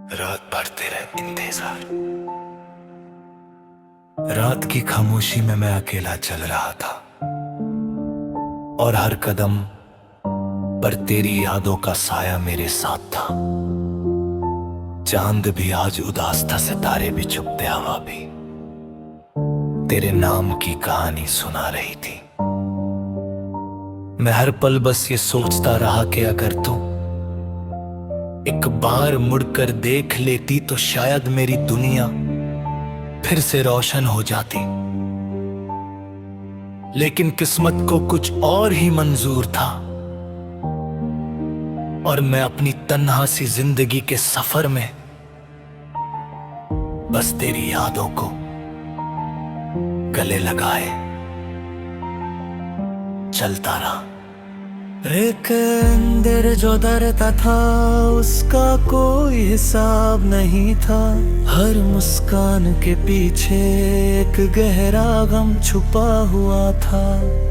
रात भर तेरा इंतजार। रात की खामोशी में मैं अकेला चल रहा था और हर कदम पर तेरी यादों का साया मेरे साथ था। चांद भी आज उदास था, सितारे भी चुप थे, हवा भी तेरे नाम की कहानी सुना रही थी। मैं हर पल बस ये सोचता रहा कि अगर तू एक बार मुड़कर देख लेती तो शायद मेरी दुनिया फिर से रोशन हो जाती। लेकिन किस्मत को कुछ और ही मंजूर था और मैं अपनी तन्हा सी जिंदगी के सफर में बस तेरी यादों को गले लगाए चलता रहा। एक अंदर जो डरता था उसका कोई हिसाब नहीं था। हर मुस्कान के पीछे एक गहरा गम छुपा हुआ था।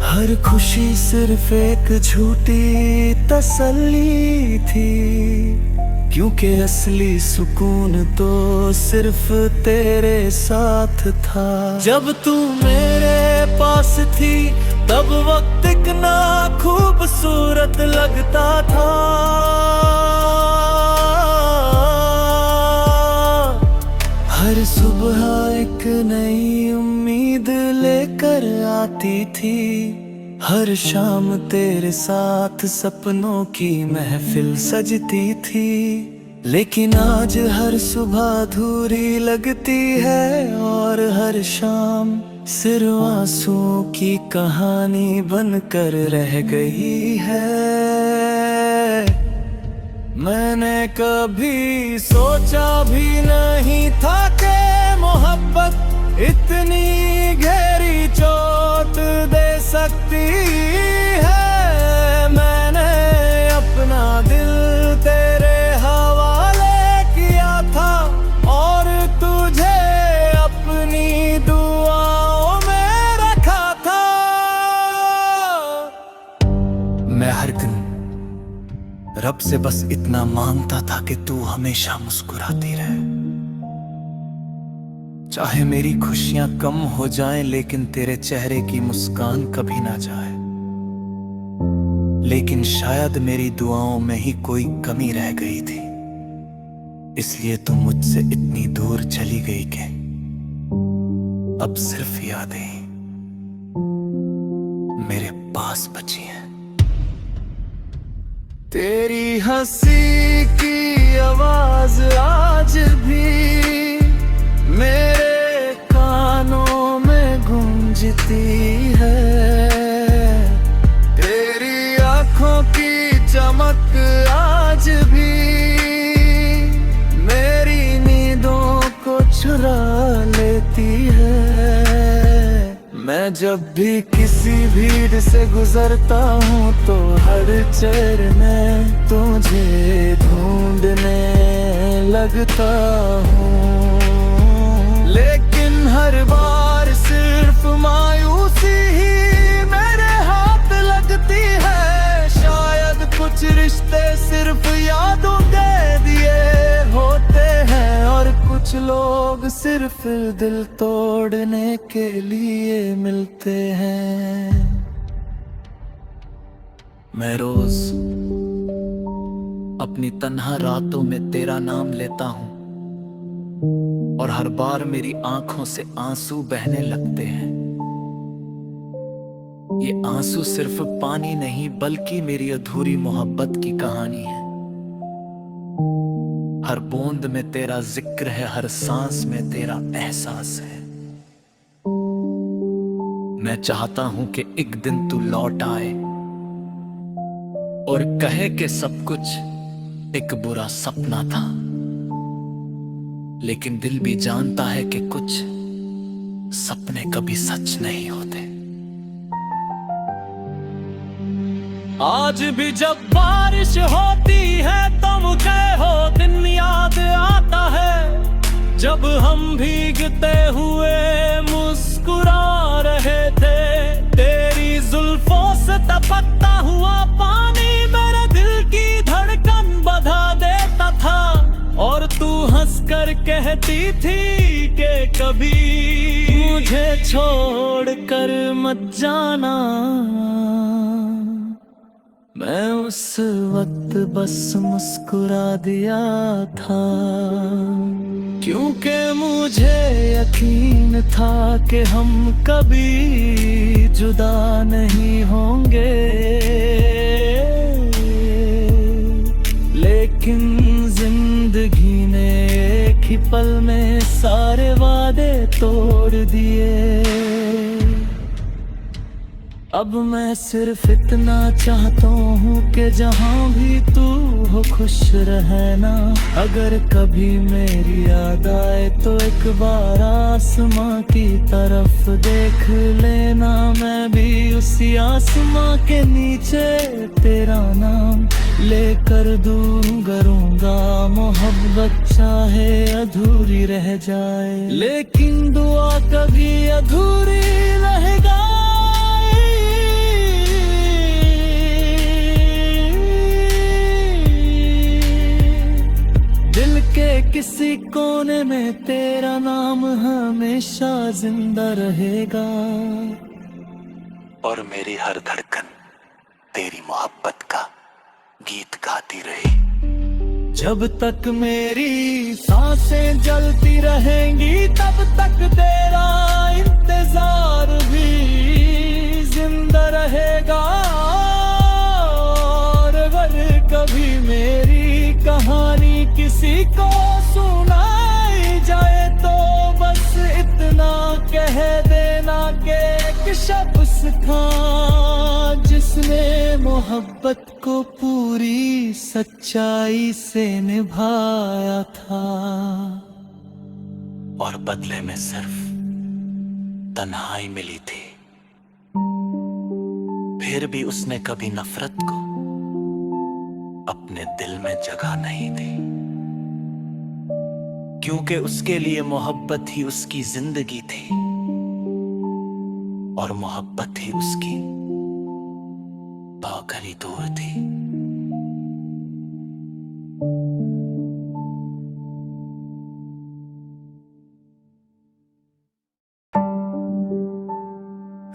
हर खुशी सिर्फ एक झूठी तसल्ली थी, क्योंकि असली सुकून तो सिर्फ तेरे साथ था। जब तू मेरे पास थी तब वक्त इतना खूबसूरत लगता था। हर सुबह एक नई उम्मीद लेकर आती थी। हर शाम तेरे साथ सपनों की महफिल सजती थी। लेकिन आज हर सुबह अधूरी लगती है और हर शाम सिर्फ आंसुओं की कहानी बनकर रह गई है। मैंने कभी सोचा भी नहीं था कि मोहब्बत इतनी गहरी चोट दे सकती है। मैंने अपना दिल तेरे हवाले किया था और तुझे अपनी दुआओं में रखा था। मैं हर दिन रब से बस इतना मांगता था कि तू हमेशा मुस्कुराती रहे। चाहे मेरी खुशियां कम हो जाएं, लेकिन तेरे चेहरे की मुस्कान कभी ना जाए। लेकिन शायद मेरी दुआओं में ही कोई कमी रह गई थी, इसलिए तू मुझसे इतनी दूर चली गई कि अब सिर्फ यादें मेरे पास बची हैं। तेरी हंसी की आवाज आज भी मेरे कानों में गूंजती है। तेरी आंखों की चमक आज भी मेरी नींदों को चुरा लेती है। मैं जब भी किसी भीड़ से गुजरता हूँ तो हर चेहरे तुझे ढूंढने लगता हूँ। लेकिन हर बार सिर्फ मायूसी ही मेरे हाथ लगती है। शायद कुछ रिश्ते सिर्फ यादों के दिए होते हैं और कुछ लोग सिर्फ दिल तोड़ने के लिए मिलते हैं। मैं रोज अपनी तन्हा रातों में तेरा नाम लेता हूं और हर बार मेरी आंखों से आंसू बहने लगते हैं। ये आंसू सिर्फ पानी नहीं बल्कि मेरी अधूरी मोहब्बत की कहानी है। हर बूंद में तेरा जिक्र है, हर सांस में तेरा एहसास है। मैं चाहता हूं कि एक दिन तू लौट आए और कहे कि सब कुछ एक बुरा सपना था। लेकिन दिल भी जानता है कि कुछ सपने कभी सच नहीं होते। आज भी जब बारिश होती है तो मुझे हो दिन याद आता है, जब हम भीगते हुए मुस्कुरा रहे थे। तेरी जुल्फों से टपकता हुआ पानी मेरे दिल की धड़कन बढ़ा देता था और तू कहती थी कि कभी मुझे छोड़ कर मत जाना। मैं उस वक्त बस मुस्कुरा दिया था, क्योंकि मुझे यकीन था कि हम कभी जुदा नहीं होंगे। लेकिन जिंदगी ने एक ही पल में सारे वादे तोड़ दिए। अब मैं सिर्फ इतना चाहता हूँ कि जहाँ भी तू हो खुश रहना। अगर कभी मेरी याद आए तो एक बार आसमां की तरफ देख लेना। मैं भी उसी आसमां के नीचे तेरा नाम लेकर दूंगा। मोहब्बत चाहे अधूरी रह जाए, लेकिन दुआ कभी अधूरी रहेगा। दिल के किसी कोने में तेरा नाम हमेशा जिंदा रहेगा। और मेरी हर धड़कन तेरी मोहब्बत का गीत गाती रही। जब तक मेरी सांसें जलती रहेंगी तब तक तेरा इंतजार भी जिंदा रहेगा। और अगर कभी मेरी कहानी किसी को सुनाई जाए तो बस इतना कह देना कि एक शख्स था जिसने मोहब्बत को पूरी सच्चाई से निभाया था। और बदले में सिर्फ तन्हाई मिली थी। फिर भी उसने कभी नफरत को अपने दिल में जगह नहीं दी, क्योंकि उसके लिए मोहब्बत ही उसकी जिंदगी थी और मोहब्बत ही उसकी पाकर ही दूर थी।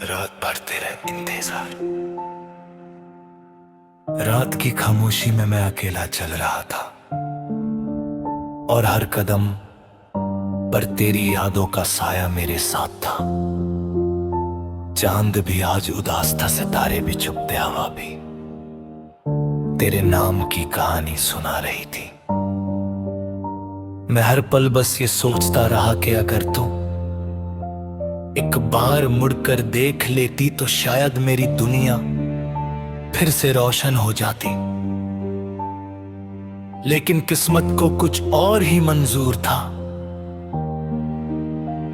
रात भर तेरा इंतजार। रात की खामोशी में मैं अकेला चल रहा था और हर कदम पर तेरी यादों का साया मेरे साथ था। चांद भी आज उदास था, सितारे भी चुपते, हवा भी तेरे नाम की कहानी सुना रही थी। मैं हर पल बस ये सोचता रहा कि अगर तू एक बार मुड़कर देख लेती तो शायद मेरी दुनिया फिर से रोशन हो जाती। लेकिन किस्मत को कुछ और ही मंजूर था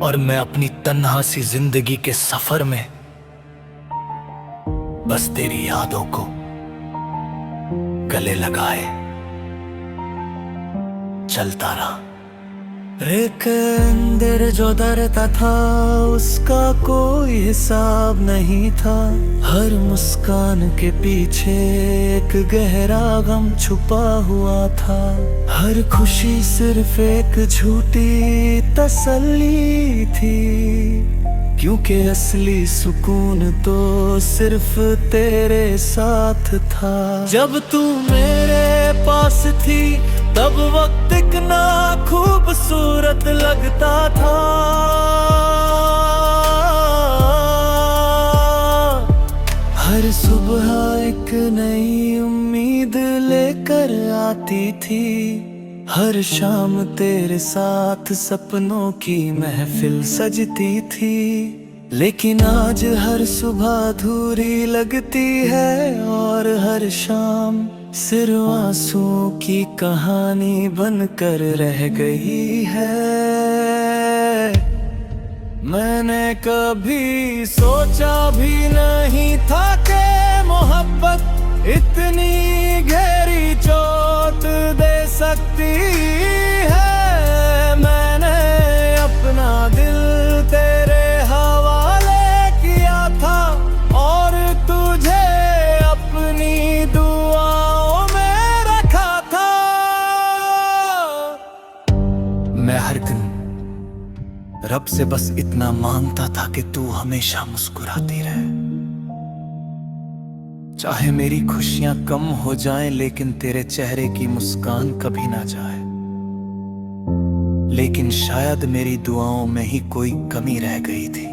और मैं अपनी तन्हा सी जिंदगी के सफर में बस तेरी यादों को गले लगाए चलता रहा। एक अंदर जो डरता था उसका कोई हिसाब नहीं था। हर मुस्कान के पीछे एक गहरा गम छुपा हुआ था। हर खुशी सिर्फ एक झूठी तसल्ली थी, क्योंकि असली सुकून तो सिर्फ तेरे साथ था। जब तू मेरे पास थी तब वक्त कितना खूबसूरत लगता था। हर सुबह एक नई उम्मीद लेकर आती थी। हर शाम तेरे साथ सपनों की महफिल सजती थी। लेकिन आज हर सुबह अधूरी लगती है और हर शाम सिर्फ आंसुओं की कहानी बनकर रह गई है। मैंने कभी सोचा भी नहीं था कि मोहब्बत इतनी गहरी चोट दे सकती है। मैंने अपना दिल तेरे हवाले किया था और तुझे अपनी दुआओं में रखा था। मैं हर दिन रब से बस इतना मांगता था कि तू हमेशा मुस्कुराती रहे। चाहे मेरी खुशियां कम हो जाएं, लेकिन तेरे चेहरे की मुस्कान कभी ना जाए। लेकिन शायद मेरी दुआओं में ही कोई कमी रह गई थी,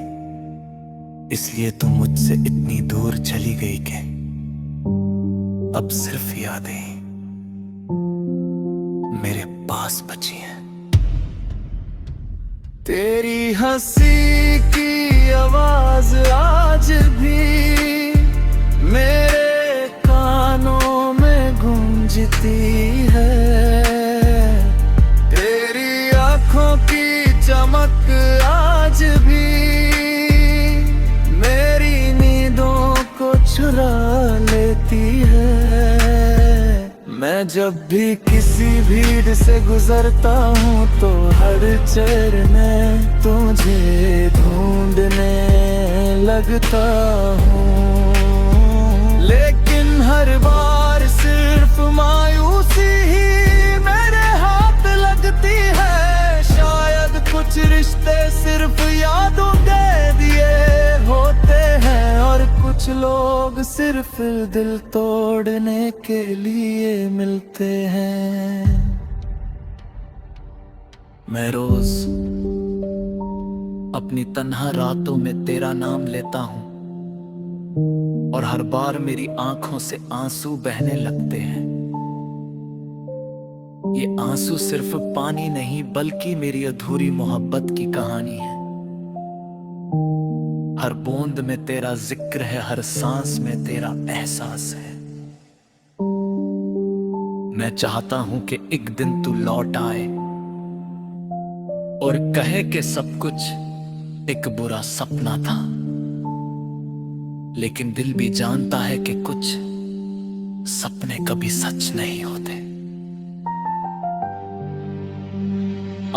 इसलिए तू मुझसे इतनी दूर चली गई कि अब सिर्फ यादें मेरे पास बची हैं। तेरी हंसी की आवाज आज भी मेरे कानों में गूंजती है। तेरी आंखों की चमक आज भी मेरी नींदों को चुरा लेती है। मैं जब भी किसी भीड़ से गुजरता हूँ तो हर चेहरे में तुझे ढूंढने लगता हूँ, लेकिन हर बार सिर्फ मायूसी ही मेरे हाथ लगती है। शायद कुछ रिश्ते सिर्फ यादों के दिए होते हैं, और कुछ लोग सिर्फ दिल तोड़ने के लिए मिलते हैं। मैं रोज अपनी तन्हा रातों में तेरा नाम लेता हूं, और हर बार मेरी आंखों से आंसू बहने लगते हैं। ये आंसू सिर्फ पानी नहीं, बल्कि मेरी अधूरी मोहब्बत की कहानी है। हर बूंद में तेरा जिक्र है, हर सांस में तेरा एहसास है। मैं चाहता हूं कि एक दिन तू लौट आए और कहे कि सब कुछ एक बुरा सपना था, लेकिन दिल भी जानता है कि कुछ सपने कभी सच नहीं होते।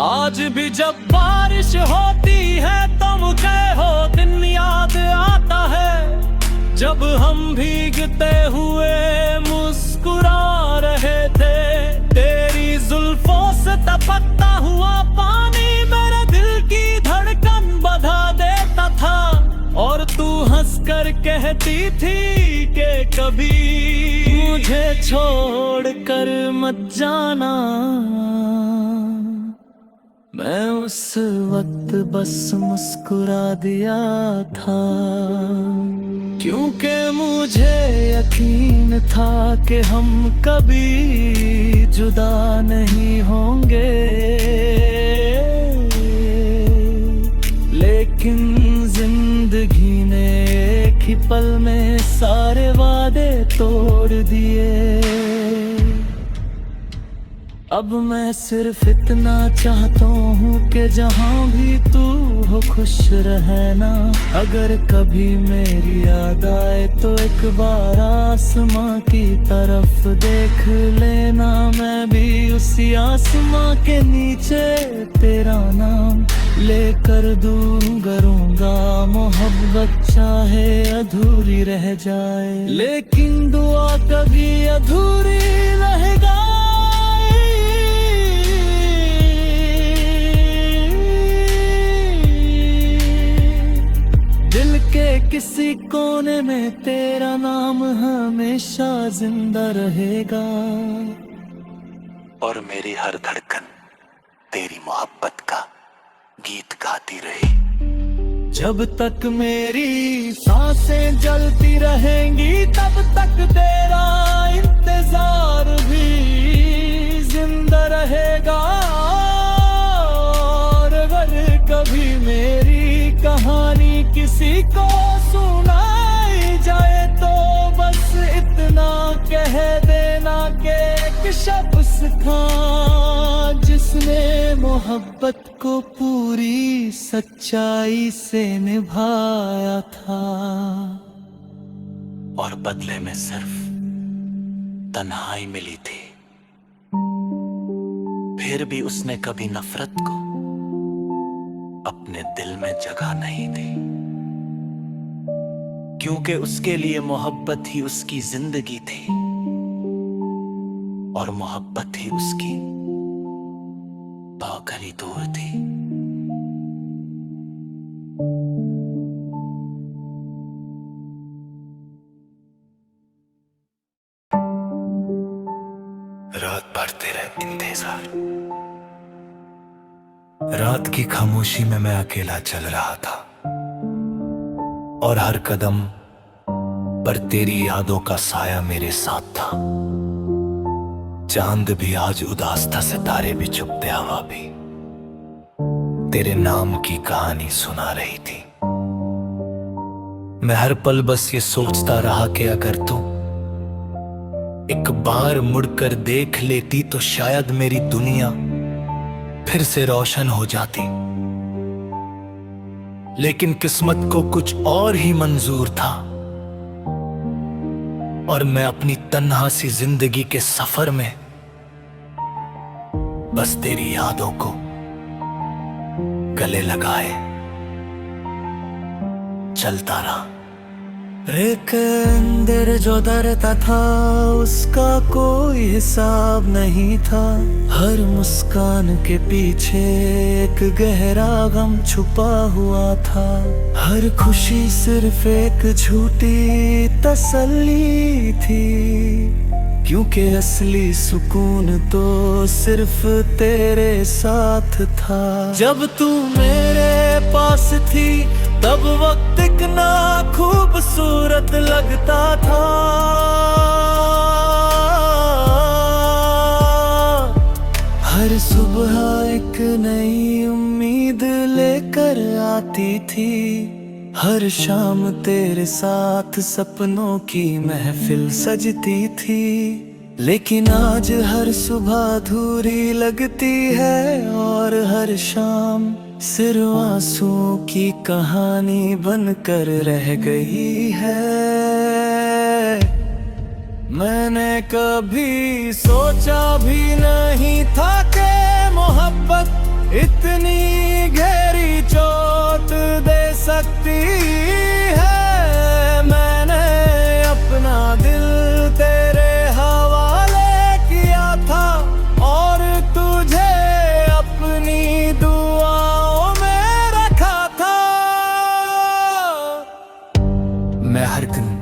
आज भी जब बारिश होती है तो मुझे हो दिन याद आता है, जब हम भीगते हुए मुस्कुरा रहे थे। तेरी जुल्फों से टपकता हुआ पानी मेरे दिल की धड़कन बढ़ा देता था, और तू हंसकर कहती थी कि कभी मुझे छोड़ कर मत जाना। मैं उस वक्त बस मुस्कुरा दिया था, क्योंकि मुझे यकीन था कि हम कभी जुदा नहीं होंगे। लेकिन जिंदगी ने एक ही पल में सारे वादे तोड़ दिए। अब मैं सिर्फ इतना चाहता हूँ कि जहाँ भी तू हो खुश रहना। अगर कभी मेरी याद आए तो एक बार आसमां की तरफ देख लेना। मैं भी उसी आसमां के नीचे तेरा नाम लेकर दूर करूँगा। मोहब्बत चाहे अधूरी रह जाए, लेकिन दुआ कभी अधूरी रहेगा। किसी कोने में तेरा नाम हमेशा जिंदा रहेगा, और मेरी हर धड़कन तेरी मोहब्बत का गीत गाती रही। जब तक मेरी सांसें जलती रहेंगी तब तक तेरा इंतजार भी जिंदा रहेगा। और अगर कभी मेरी कहानी किसी को सुनाई जाए तो बस इतना कह देना कि एक शख्स था जिसने मोहब्बत को पूरी सच्चाई से निभाया था, और बदले में सिर्फ तन्हाई मिली थी। फिर भी उसने कभी नफरत को अपने दिल में जगह नहीं दी, क्योंकि उसके लिए मोहब्बत ही उसकी जिंदगी थी, और मोहब्बत ही उसकी बाकी कहीं दूर थी। रात भर तेरा इंतजार, रात की खामोशी में मैं अकेला चल रहा था और हर कदम पर तेरी यादों का साया मेरे साथ था। चांद भी आज उदास था, सितारे भी चुप थे, हवा भी तेरे नाम की कहानी सुना रही थी। मैं हर पल बस ये सोचता रहा कि अगर तू एक बार मुड़कर देख लेती तो शायद मेरी दुनिया फिर से रोशन हो जाती। लेकिन किस्मत को कुछ और ही मंजूर था और मैं अपनी तन्हा सी जिंदगी के सफर में बस तेरी यादों को गले लगाए चलता रहा। एक अंदर जो डरता था उसका कोई हिसाब नहीं था। हर मुस्कान के पीछे एक गहरा गम छुपा हुआ था। हर खुशी सिर्फ एक झूठी तसल्ली थी, क्योंकि असली सुकून तो सिर्फ तेरे साथ था। जब तू मेरे पास थी तब वक्त इतना खूबसूरत लगता था। हर सुबह एक नई उम्मीद लेकर आती थी। हर शाम तेरे साथ सपनों की महफिल सजती थी। लेकिन आज हर सुबह अधूरी लगती है और हर शाम सिर्फ आंसुओं की कहानी बनकर रह गई है। मैंने कभी सोचा भी नहीं था कि मोहब्बत इतनी गहरी चोट दे सकती है। मैंने अपना दिल तेरे हवाले किया था और तुझे अपनी दुआओं में रखा था। मैं हर दिन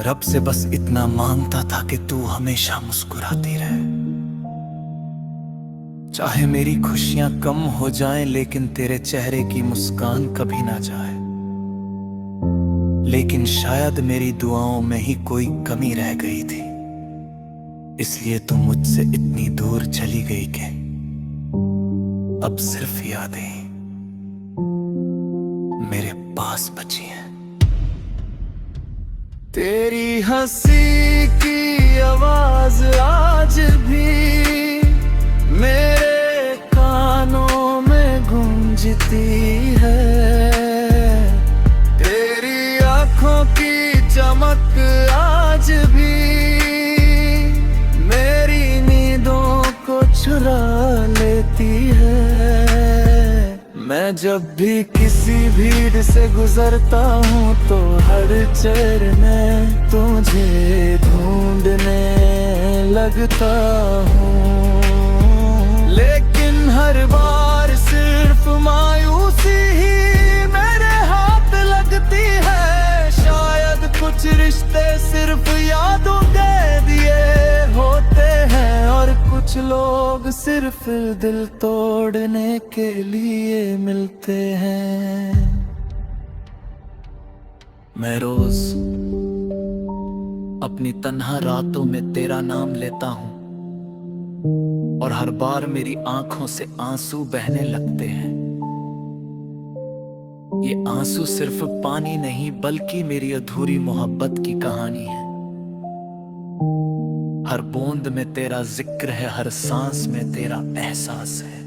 रब से बस इतना मांगता था कि तू हमेशा मुस्कुराती रहे। चाहे मेरी खुशियां कम हो जाएं, लेकिन तेरे चेहरे की मुस्कान कभी ना जाए। लेकिन शायद मेरी दुआओं में ही कोई कमी रह गई थी, इसलिए तुम मुझसे इतनी दूर चली गई कि अब सिर्फ यादें मेरे पास बची हैं। तेरी हंसी की आवाज आज भी मेरे कानों में गूंजती है। तेरी आंखों की चमक आज भी मेरी नींदों को चुरा लेती है। मैं जब भी किसी भीड़ से गुजरता हूँ तो हर चेहरे में तुझे ढूंढने लगता हूँ। लेकिन हर बार सिर्फ मायूसी ही मेरे हाथ लगती है। शायद कुछ रिश्ते सिर्फ यादों के दिए होते हैं और कुछ लोग सिर्फ दिल तोड़ने के लिए मिलते हैं। मैं रोज अपनी तन्हा रातों में तेरा नाम लेता हूँ और हर बार मेरी आंखों से आंसू बहने लगते हैं। ये आंसू सिर्फ पानी नहीं बल्कि मेरी अधूरी मोहब्बत की कहानी है। हर बूंद में तेरा जिक्र है, हर सांस में तेरा एहसास है।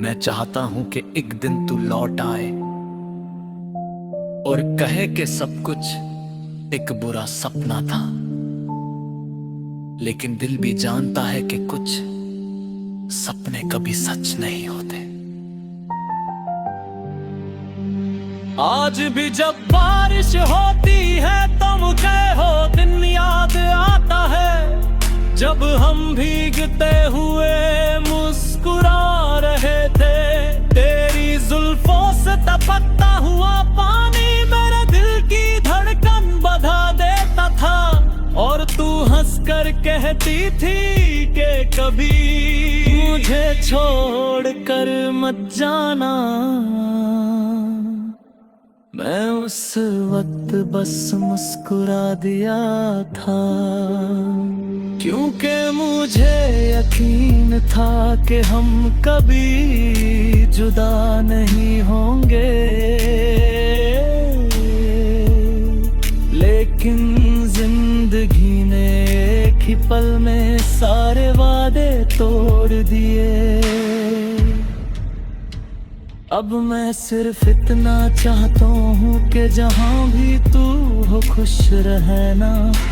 मैं चाहता हूं कि एक दिन तू लौट आए और कहे कि सब कुछ एक बुरा सपना था। लेकिन दिल भी जानता है कि कुछ सपने कभी सच नहीं होते। आज भी जब बारिश होती है तो मुझे वो दिन याद आता है जब हम भीगते हुए मुस्कुरा रहे थे, तेरी जुल्फों से टपकता हुआ पानी मेरे दिल की धड़कन बढ़ा देता था। और तू हंसकर कहती थी कि कभी मुझे छोड़ कर मत जाना। मैं उस वक्त बस मुस्कुरा दिया था, क्योंकि मुझे यकीन था कि हम कभी जुदा नहीं होंगे। लेकिन जिंदगी ने एक ही पल में सारे वादे तोड़ दिए। अब मैं सिर्फ इतना चाहता हूँ कि जहाँ भी तू हो खुश रहना।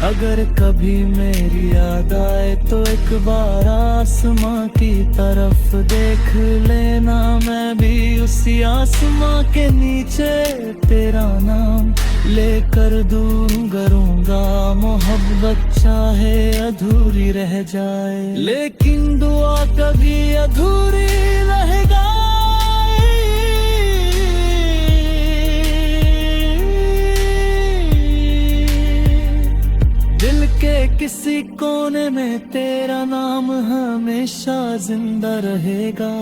अगर कभी मेरी याद आए तो एक बार आसमां की तरफ देख लेना। मैं भी उसी आसमां के नीचे तेरा नाम लेकर दूंगा। मोहब्बत चाहे अधूरी रह जाए, लेकिन दुआ कभी अधूरी रहेगा। दिल के किसी कोने में तेरा नाम हमेशा जिंदा रहेगा।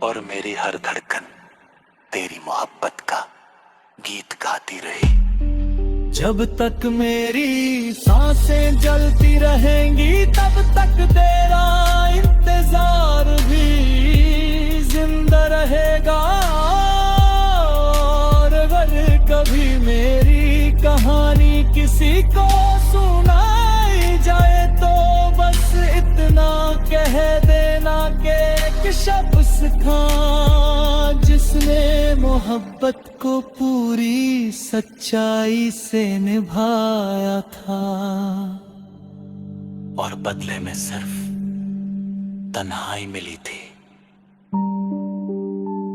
और मेरी हर धड़कन तेरी मोहब्बत का गीत गाती रही। जब तक मेरी सांसें जलती रहेंगी तब तक तेरा इंतजार भी जिंदा रहेगा। और अगर कभी मेरी कहानी किसी को सुनाई जाए तो बस इतना कह देना कि एक शख्स था जिसने मोहब्बत को पूरी सच्चाई से निभाया था। और बदले में सिर्फ तन्हाई मिली थी।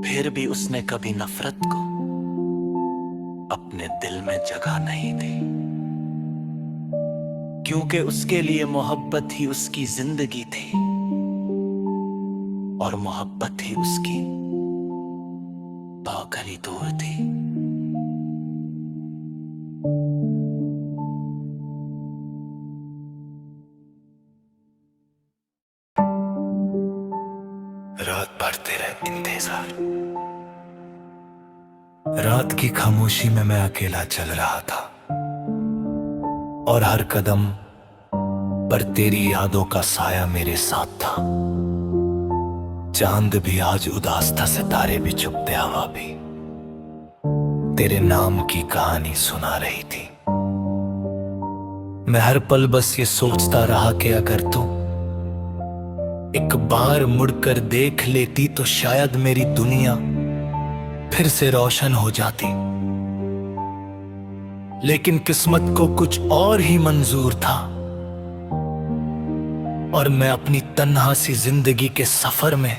फिर भी उसने कभी नफरत को अपने दिल में जगह नहीं दी, क्योंकि उसके लिए मोहब्बत ही उसकी जिंदगी थी और मोहब्बत ही उसकी पागली दूर थी। रात भर तेरा इंतजार, रात की खामोशी में मैं अकेला चल रहा था और हर कदम पर तेरी यादों का साया मेरे साथ था। चांद भी आज उदास था, सितारे भी चुप थे, हवा भी तेरे नाम की कहानी सुना रही थी। मैं हर पल बस ये सोचता रहा कि अगर तू एक बार मुड़कर देख लेती तो शायद मेरी दुनिया फिर से रोशन हो जाती। लेकिन किस्मत को कुछ और ही मंजूर था और मैं अपनी तन्हा सी जिंदगी के सफर में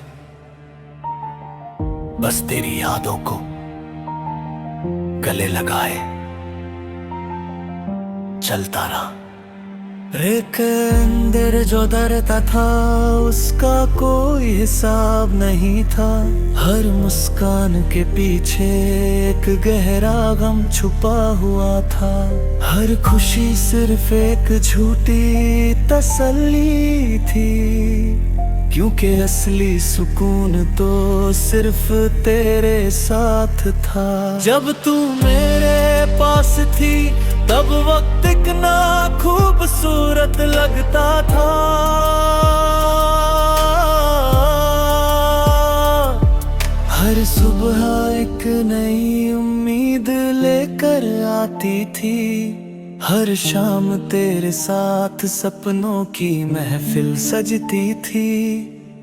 बस तेरी यादों को गले लगाए चलता रहा। एक अंदर जो डरता था उसका कोई हिसाब नहीं था। हर मुस्कान के पीछे एक गहरा गम छुपा हुआ था। हर खुशी सिर्फ एक झूठी तसल्ली थी, क्योंकि असली सुकून तो सिर्फ तेरे साथ था। जब तू मेरे पास थी तब वक्त इतना खूबसूरत लगता था। हर सुबह एक नई उम्मीद लेकर आती थी। हर शाम तेरे साथ सपनों की महफिल सजती थी।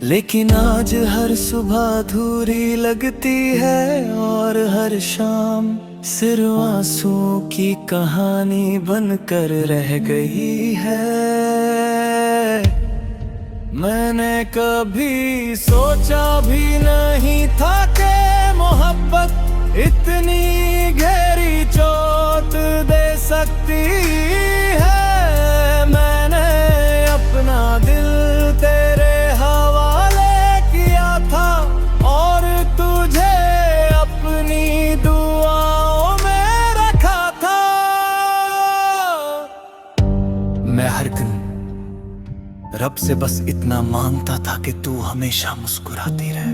लेकिन आज हर सुबह अधूरी लगती है और हर शाम सिर्फ आंसुओं की कहानी बनकर रह गई है। मैंने कभी सोचा भी नहीं था कि मोहब्बत इतनी गहरी चोट दे सकती है। मैंने हर दिन रब से बस इतना मांगता था कि तू हमेशा मुस्कुराती रहे।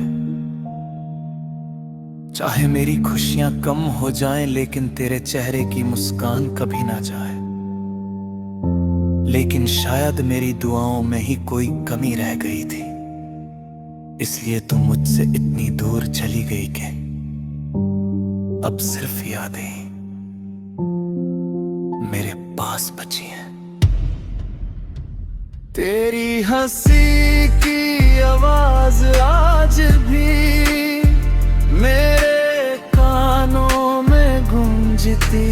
चाहे मेरी खुशियां कम हो जाएं, लेकिन तेरे चेहरे की मुस्कान कभी ना जाए। लेकिन शायद मेरी दुआओं में ही कोई कमी रह गई थी, इसलिए तू मुझसे इतनी दूर चली गई कि अब सिर्फ यादें मेरे पास बची हैं। तेरी हंसी की आवाज आज भी मेरे कानों में गूंजती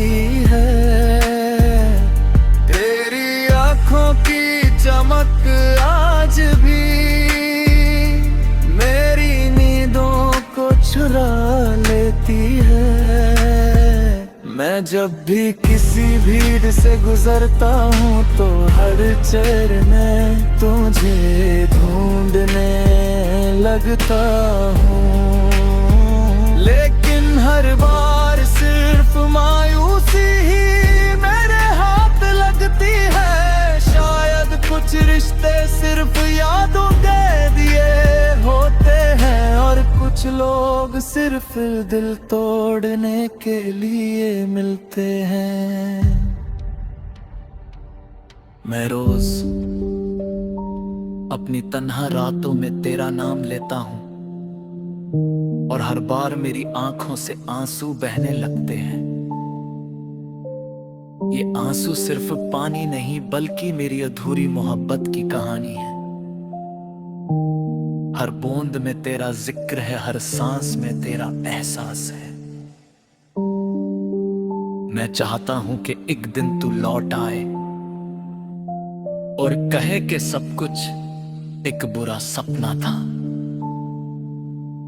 है। तेरी आंखों की चमक आज भी मेरी नींदों को चुरा लेती है। मैं जब भी किसी भीड़ से गुजरता हूँ तो हर चेहरे में तुझे ढूंढने लगता हूँ, लेकिन हर बार सिर्फ मायूसी ही मेरे हाथ लगती है। शायद कुछ रिश्ते सिर्फ यादों के दिए होते हैं, और कुछ लोग सिर्फ दिल तोड़ने के लिए मिलते हैं। मैं रोज अपनी तन्हा रातों में तेरा नाम लेता हूं, और हर बार मेरी आंखों से आंसू बहने लगते हैं। ये आंसू सिर्फ पानी नहीं, बल्कि मेरी अधूरी मोहब्बत की कहानी है। हर बूंद में तेरा जिक्र है, हर सांस में तेरा एहसास है। मैं चाहता हूं कि एक दिन तू लौट आए और कहे कि सब कुछ एक बुरा सपना था,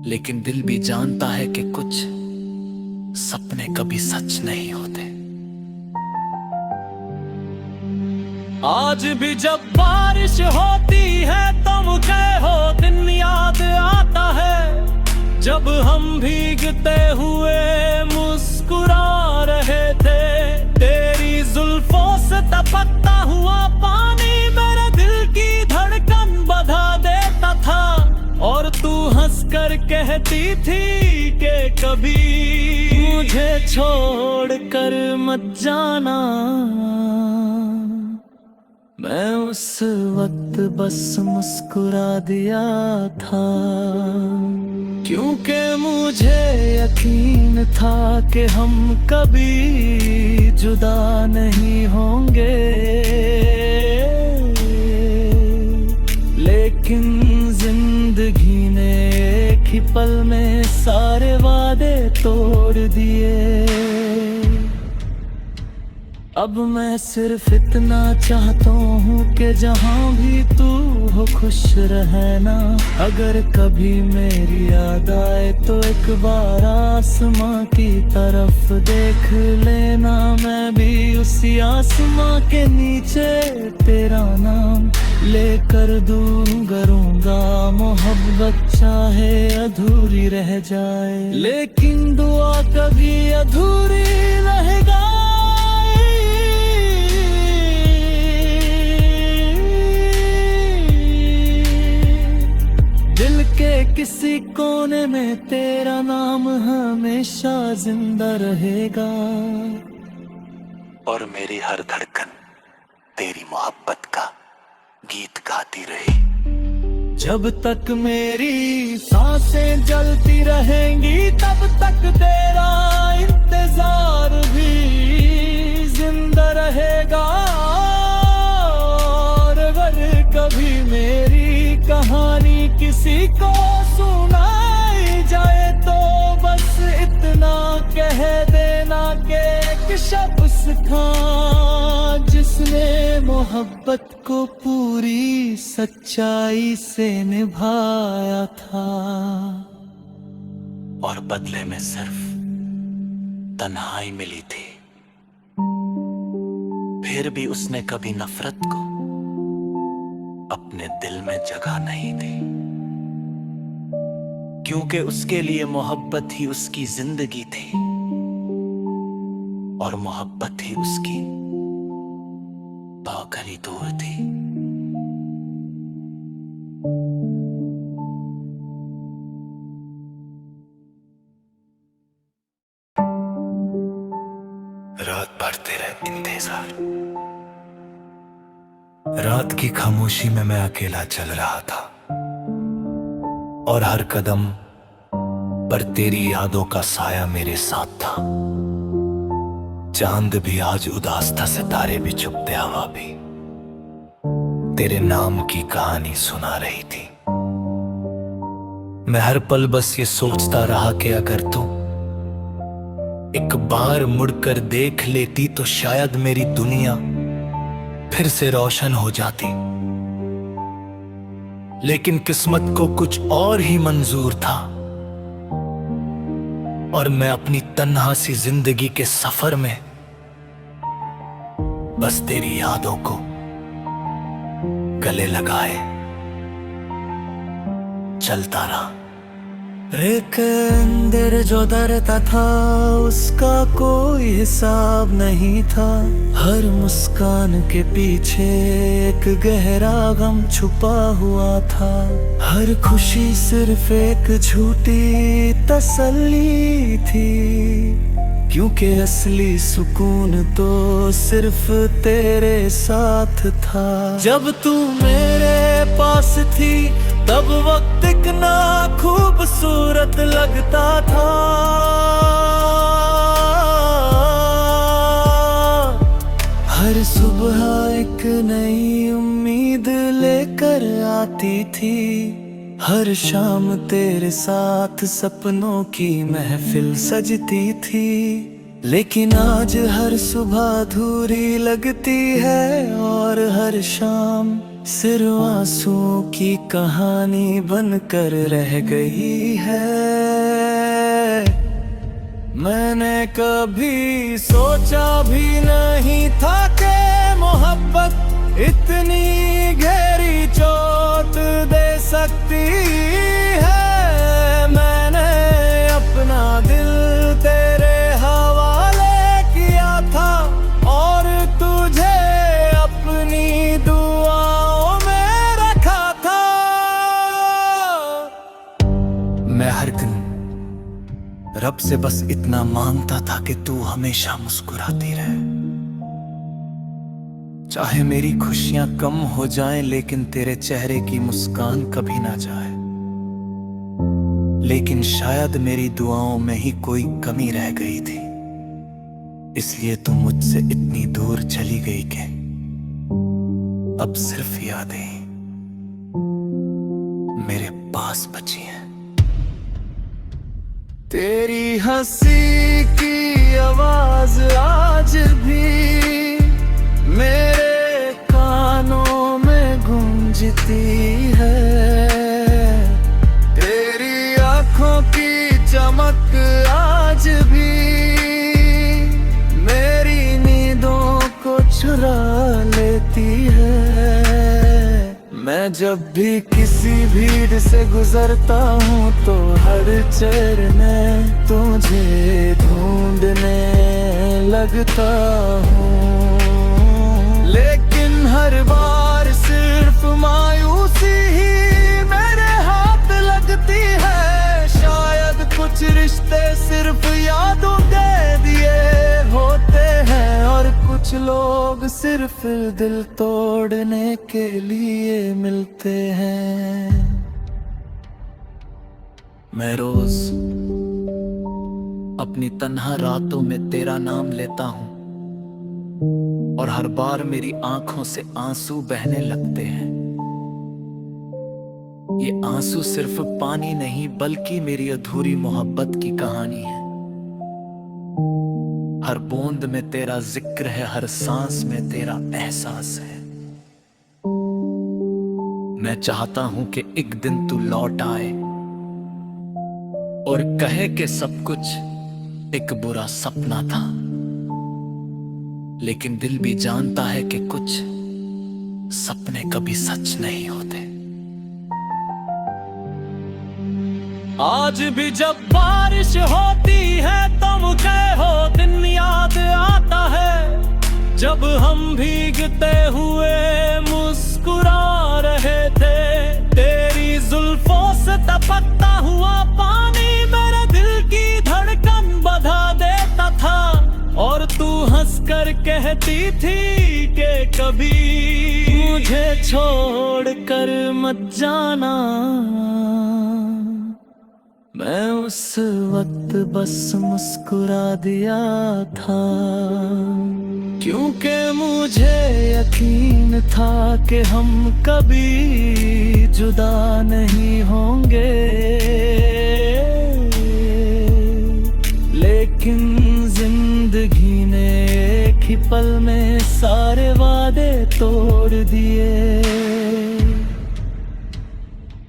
लेकिन दिल भी जानता है कि कुछ सपने कभी सच नहीं होते। आज भी जब बारिश होती है तो मुझे हो दिन याद आता है, जब हम भीगते हुए मुस्कुरा रहे थे। तेरी जुल्फों से टपकता हुआ पानी मेरे दिल की धड़कन बढ़ा देता था, और तू हंसकर कहती थी कि कभी मुझे छोड़कर मत जाना। मैं उस वक्त बस मुस्कुरा दिया था, क्योंकि मुझे यकीन था कि हम कभी जुदा नहीं होंगे। लेकिन जिंदगी ने एक ही पल में सारे वादे तोड़ दिए। अब मैं सिर्फ इतना चाहता हूँ कि जहाँ भी तू हो खुश रहना। अगर कभी मेरी याद आए तो एक बार आसमां की तरफ देख लेना। मैं भी उसी आसमां के नीचे तेरा नाम लेकर दूंगा। मोहब्बत चाहे अधूरी रह जाए, लेकिन दुआ कभी अधूरी रहेगा। किसी कोने में तेरा नाम हमेशा जिंदा रहेगा, और मेरी हर धड़कन तेरी मोहब्बत का गीत गाती रही। जब तक मेरी सांसें जलती रहेंगी तब तक तेरा इंतजार भी जिंदा रहेगा। और अगर कभी मेरी कहानी किसी को सुनाई जाए तो बस इतना कह देना कि एक शख्स था जिसने मोहब्बत को पूरी सच्चाई से निभाया था, और बदले में सिर्फ तन्हाई मिली थी। फिर भी उसने कभी नफरत को अपने दिल में जगह नहीं दी, क्योंकि उसके लिए मोहब्बत ही उसकी जिंदगी थी, और मोहब्बत ही उसकी बाकी होकर ही दूर थी। रात भर तेरा इंतजार, रात की खामोशी में मैं अकेला चल रहा था और हर कदम पर तेरी यादों का साया मेरे साथ था। चांद भी आज उदास था, सितारे भी चुपते, हवा भी तेरे नाम की कहानी सुना रही थी। मैं हर पल बस ये सोचता रहा कि अगर तू एक बार मुड़कर देख लेती तो शायद मेरी दुनिया फिर से रोशन हो जाती। लेकिन किस्मत को कुछ और ही मंजूर था और मैं अपनी तन्हा सी जिंदगी के सफर में बस तेरी यादों को गले लगाए चलता रहा। एक अंदर जो डरता था उसका कोई हिसाब नहीं था। हर मुस्कान के पीछे एक गहरा गम छुपा हुआ था। हर खुशी सिर्फ एक झूठी तसल्ली थी, क्योंकि असली सुकून तो सिर्फ तेरे साथ था। जब तू मेरे पास थी तब वक्त कितना खूबसूरत लगता था। हर सुबह एक नई उम्मीद लेकर आती थी। हर शाम तेरे साथ सपनों की महफिल सजती थी। लेकिन आज हर सुबह अधूरी लगती है और हर शाम सिर्फ आंसुओं की कहानी बनकर रह गई है। मैंने कभी सोचा भी नहीं था कि मोहब्बत इतनी गहरी चोट दे सकती है। मैंने अपना दिल तेरे हवाले किया था और तुझे अपनी दुआओं में रखा था। मैं हर दिन रब से बस इतना मांगता था कि तू हमेशा मुस्कुराती रहे। चाहे मेरी खुशियां कम हो जाएं, लेकिन तेरे चेहरे की मुस्कान कभी ना जाए। लेकिन शायद मेरी दुआओं में ही कोई कमी रह गई थी, इसलिए तू मुझसे इतनी दूर चली गई कि अब सिर्फ यादें मेरे पास बची हैं। तेरी हंसी की आवाज आज भी मेरे कानों में गूंजती है। तेरी आंखों की चमक आज भी मेरी नींदों को चुरा लेती है। मैं जब भी किसी भीड़ से गुजरता हूँ तो हर चरण तुझे ढूंढने लगता हूँ। लेकिन हर बार सिर्फ मायूसी ही मेरे हाथ लगती है। शायद कुछ रिश्ते सिर्फ यादों दे दिए होते हैं और कुछ लोग सिर्फ दिल तोड़ने के लिए मिलते हैं। मैं रोज अपनी तन्हा रातों में तेरा नाम लेता हूँ और हर बार मेरी आंखों से आंसू बहने लगते हैं। ये आंसू सिर्फ पानी नहीं बल्कि मेरी अधूरी मोहब्बत की कहानी है। हर बूंद में तेरा जिक्र है, हर सांस में तेरा एहसास है। मैं चाहता हूं कि एक दिन तू लौट आए और कहे कि सब कुछ एक बुरा सपना था। लेकिन दिल भी जानता है कि कुछ सपने कभी सच नहीं होते। आज भी जब बारिश होती है तो मुझे वो दिन याद आता है जब हम भीगते हुए मुस्कुरा रहे थे, तेरी जुल्फों से टपकता हुआ पानी मेरे दिल की धड़कन बढ़ा देता था। और तू हंसकर कहती थी कि कभी मुझे छोड़कर मत जाना। मैं उस वक्त बस मुस्कुरा दिया था, क्योंकि मुझे यकीन था कि हम कभी जुदा नहीं होंगे। लेकिन जिंदगी ने एक ही पल में सारे वादे तोड़ दिए।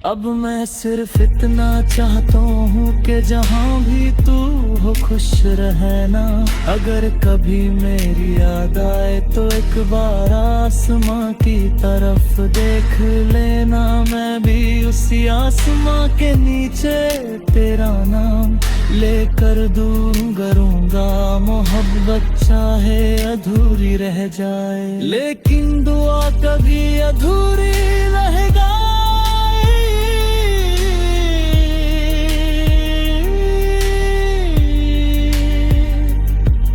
अब मैं सिर्फ इतना चाहता हूँ कि जहाँ भी तू हो खुश रहना। अगर कभी मेरी याद आए तो एक बार आसमां की तरफ देख लेना। मैं भी उसी आसमां के नीचे तेरा नाम लेकर करूँगा। मोहब्बत चाहे अधूरी रह जाए, लेकिन दुआ कभी अधूरी रहेगा।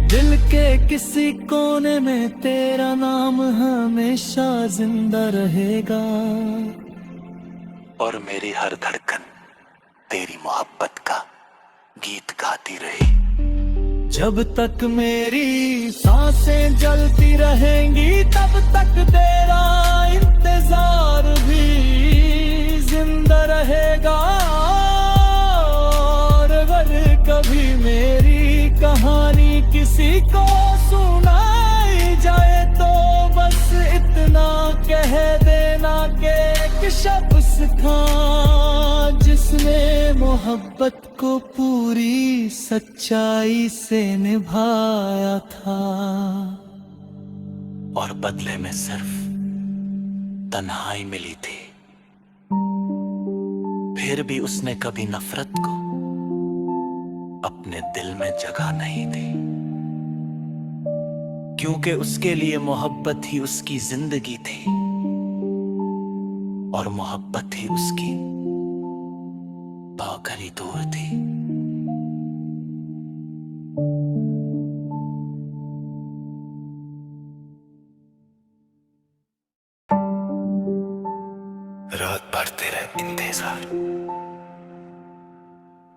दिल के किसी कोने में तेरा नाम हमेशा जिंदा रहेगा। और मेरी हर धड़कन तेरी मोहब्बत का गीत गाती रही। जब तक मेरी सांसें जलती रहेंगी तब तक तेरा इंतजार भी जिंदा रहेगा। और अगर कभी मेरी कहानी किसी को सुनाई जाए तो बस इतना कह देना कि एक शख्स था जिसने मोहब्बत को पूरी सच्चाई से निभाया था। और बदले में सिर्फ तन्हाई मिली थी। फिर भी उसने कभी नफरत को अपने दिल में जगह नहीं दी, क्योंकि उसके लिए मोहब्बत ही उसकी जिंदगी थी और मोहब्बत ही उसकी पाकरी दूर थी। रात भर तेरा इंतजार,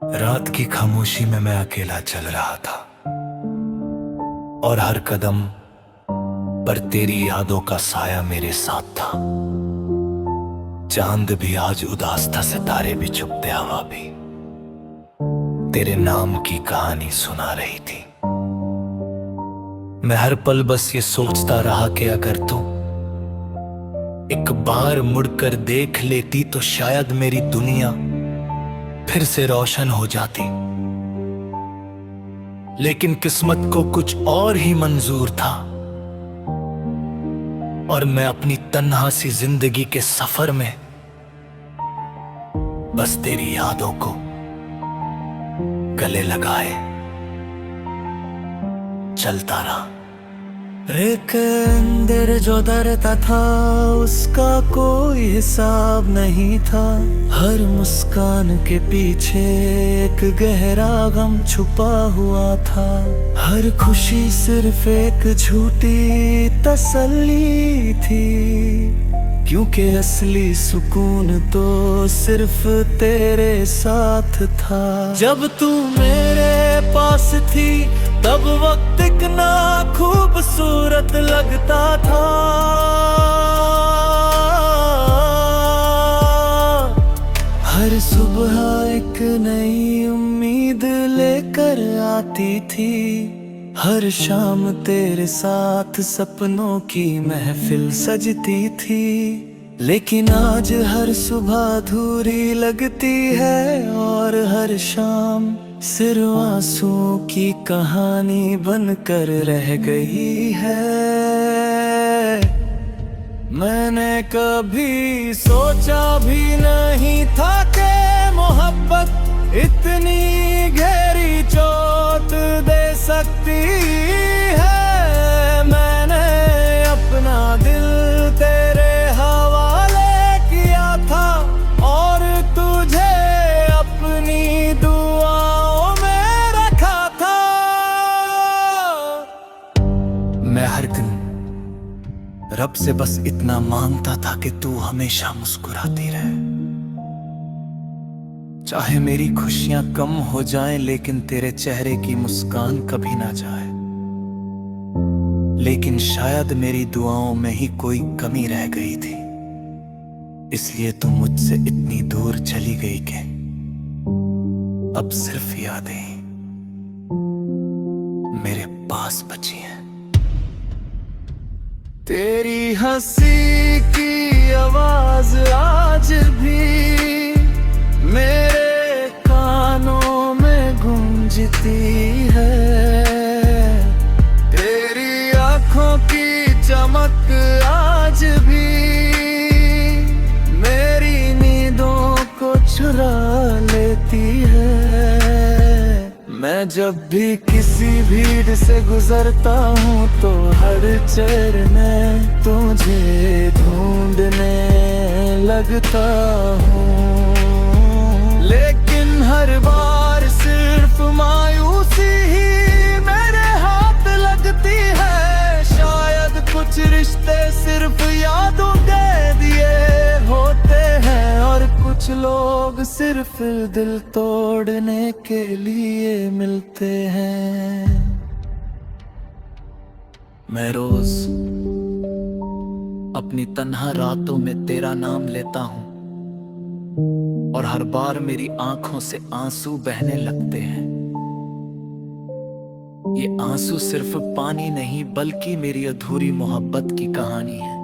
रात की खामोशी में मैं अकेला चल रहा था और हर कदम पर तेरी यादों का साया मेरे साथ था। चांद भी आज उदास था, सितारे भी चुप थे, हवा भी तेरे नाम की कहानी सुना रही थी। मैं हर पल बस ये सोचता रहा कि अगर तू एक बार मुड़कर देख लेती तो शायद मेरी दुनिया फिर से रोशन हो जाती। लेकिन किस्मत को कुछ और ही मंजूर था और मैं अपनी तन्हा सी जिंदगी के सफर में बस तेरी यादों को गले लगाए चलता रहा। एक अंदर जो डरता था उसका कोई हिसाब नहीं था। हर मुस्कान के पीछे एक गहरा गम छुपा हुआ था। हर खुशी सिर्फ एक झूठी तसल्ली थी, क्योंकि असली सुकून तो सिर्फ तेरे साथ था। जब तू मेरे पास थी तब वक्त इतना खूबसूरत लगता था। हर सुबह एक नई उम्मीद लेकर आती थी। हर शाम तेरे साथ सपनों की महफिल सजती थी। लेकिन आज हर सुबह अधूरी लगती है और हर शाम सिर्फ आंसुओं की कहानी बनकर रह गई है। मैंने कभी सोचा भी नहीं था कि मोहब्बत इतनी गहरी चोट दे सकती है। मैंने रब से बस इतना मांगता था कि तू हमेशा मुस्कुराती रहे। चाहे मेरी खुशियां कम हो जाएं, लेकिन तेरे चेहरे की मुस्कान कभी ना जाए। लेकिन शायद मेरी दुआओं में ही कोई कमी रह गई थी, इसलिए तू मुझसे इतनी दूर चली गई कि अब सिर्फ यादें मेरे पास बची हैं। तेरी हंसी की आवाज आज भी मेरे कानों में गूंजती है। तेरी आंखों की चमक आज भी मेरी नींदों को चुरा लेती है। मैं जब भी किसी भीड़ से गुजरता हूँ तो हर चढ़ने तुझे ढूंढने लगता हूँ, लेकिन हर बार सिर्फ मायूसी ही मेरे हाथ लगती है। शायद कुछ रिश्ते सिर्फ यादों के दिए होते हैं और कुछ लोग सिर्फ दिल तोड़ने के लिए मिलते हैं। मैं रोज अपनी तन्हा रातों में तेरा नाम लेता हूं और हर बार मेरी आंखों से आंसू बहने लगते हैं। ये आंसू सिर्फ पानी नहीं बल्कि मेरी अधूरी मोहब्बत की कहानी है।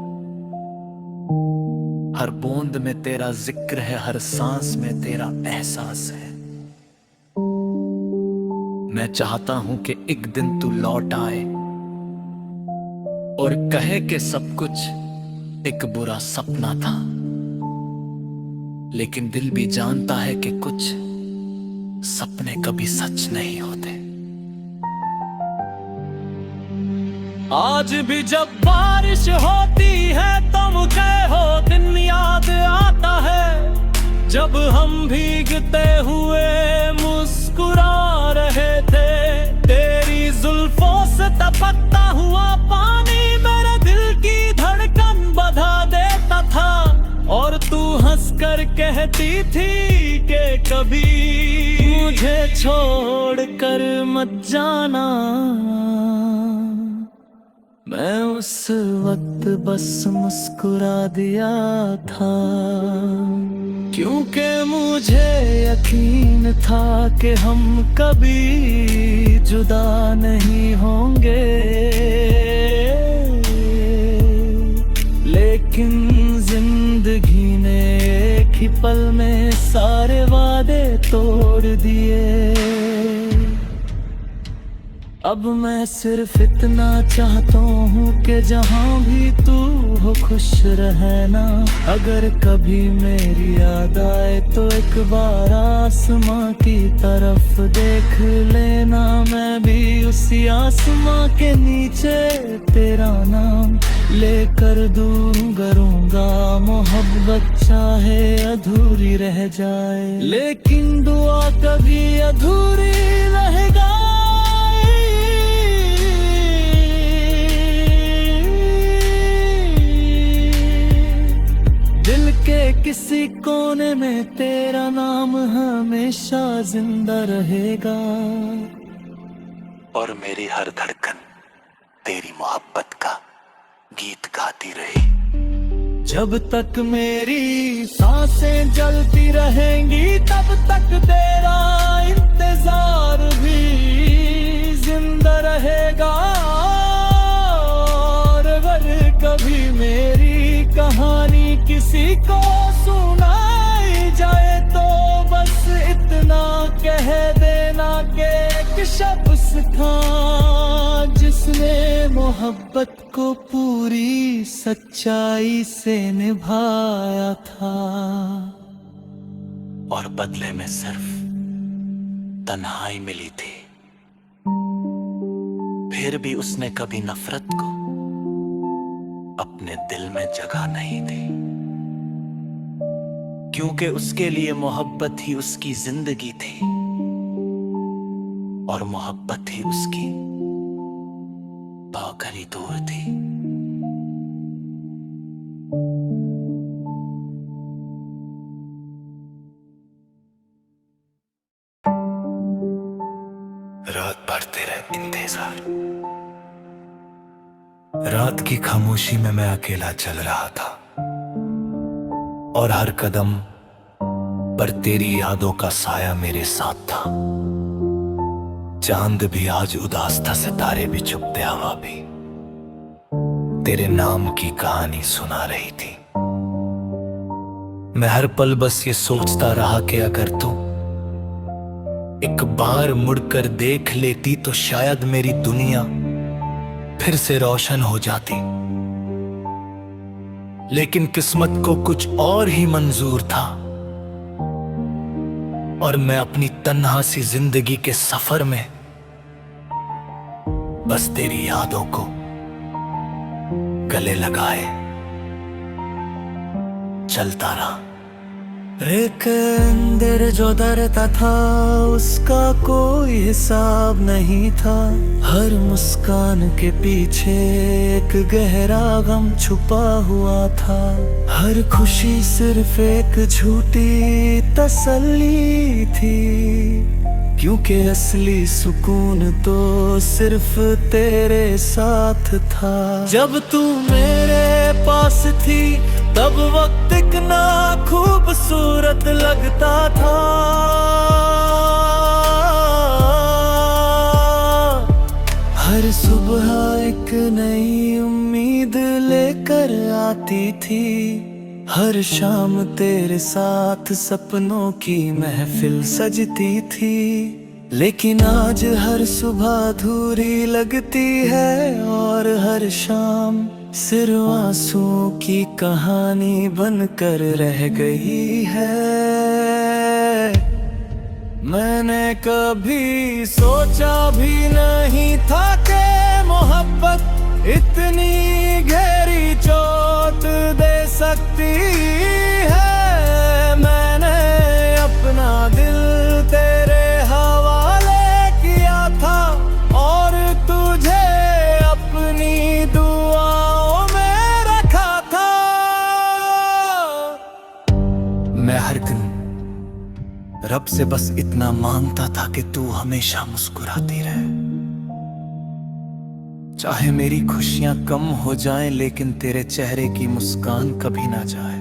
हर बूंद में तेरा जिक्र है, हर सांस में तेरा एहसास है। मैं चाहता हूं कि एक दिन तू लौट आए और कहे कि सब कुछ एक बुरा सपना था, लेकिन दिल भी जानता है कि कुछ सपने कभी सच नहीं होते। आज भी जब बारिश होती है तो मुझे हो दिन याद आता है, जब हम भीगते हुए मुस्कुरा रहे थे। तेरी जुल्फों से टपकता हुआ पानी मेरे दिल की धड़कन बढ़ा देता था और तू हंसकर कहती थी कि कभी मुझे छोड़ कर मत जाना। मैं उस वक्त बस मुस्कुरा दिया था, क्योंकि मुझे यकीन था कि हम कभी जुदा नहीं होंगे। लेकिन जिंदगी ने एक ही पल में सारे वादे तोड़ दिए। अब मैं सिर्फ इतना चाहता हूँ कि जहाँ भी तू हो खुश रहना। अगर कभी मेरी याद आए तो एक बार आसमां की तरफ देख लेना। मैं भी उसी आसमां के नीचे तेरा नाम लेकर दूंगा। मोहब्बत चाहे अधूरी रह जाए, लेकिन दुआ कभी अधूरी रहेगा। किसी कोने में तेरा नाम हमेशा जिंदा रहेगा और मेरी हर धड़कन तेरी मोहब्बत का गीत गाती रही। जब तक मेरी सांसें जलती रहेंगी तब तक तेरा इंतजार भी जिंदा रहेगा। और अगर कभी मेरी कहानी किसी को सुनाई जाए तो बस इतना कह देना कि एक शख्स था जिसने मोहब्बत को पूरी सच्चाई से निभाया था, और बदले में सिर्फ तन्हाई मिली थी। फिर भी उसने कभी नफरत को अपने दिल में जगह नहीं दी, क्योंकि उसके लिए मोहब्बत ही उसकी जिंदगी थी और मोहब्बत ही उसकी पाकर ही दूर थी। इंतजार। रात की खामोशी में मैं अकेला चल रहा था और हर कदम पर तेरी यादों का साया मेरे साथ था। चांद भी आज उदास था, सितारे भी चुपते, हवा भी तेरे नाम की कहानी सुना रही थी। मैं हर पल बस ये सोचता रहा कि अगर तू एक बार मुड़कर देख लेती तो शायद मेरी दुनिया फिर से रोशन हो जाती। लेकिन किस्मत को कुछ और ही मंजूर था और मैं अपनी तन्हा सी जिंदगी के सफर में बस तेरी यादों को गले लगाए चलता रहा। एक अंदर जो डरता था उसका कोई हिसाब नहीं था। हर मुस्कान के पीछे एक गहरा गम छुपा हुआ था। हर खुशी सिर्फ एक झूठी तसल्ली थी, क्योंकि असली सुकून तो सिर्फ तेरे साथ था। जब तू मेरे पास थी तब वक्त इतना खूबसूरत लगता था। हर सुबह एक नई उम्मीद लेकर आती थी। हर शाम तेरे साथ सपनों की महफिल सजती थी। लेकिन आज हर सुबह अधूरी लगती है और हर शाम सिर्फ आंसुओं की कहानी बनकर रह गई है। मैंने कभी सोचा भी नहीं था कि मोहब्बत इतनी गहरी चोट दे सकती है। मैंने अपना दिल तेरे हवाले किया था और तुझे अपनी दुआओं में रखा था। मैं हर दिन रब से बस इतना मांगता था कि तू हमेशा मुस्कुराती रहे। चाहे मेरी खुशियां कम हो जाएं लेकिन तेरे चेहरे की मुस्कान कभी ना जाए।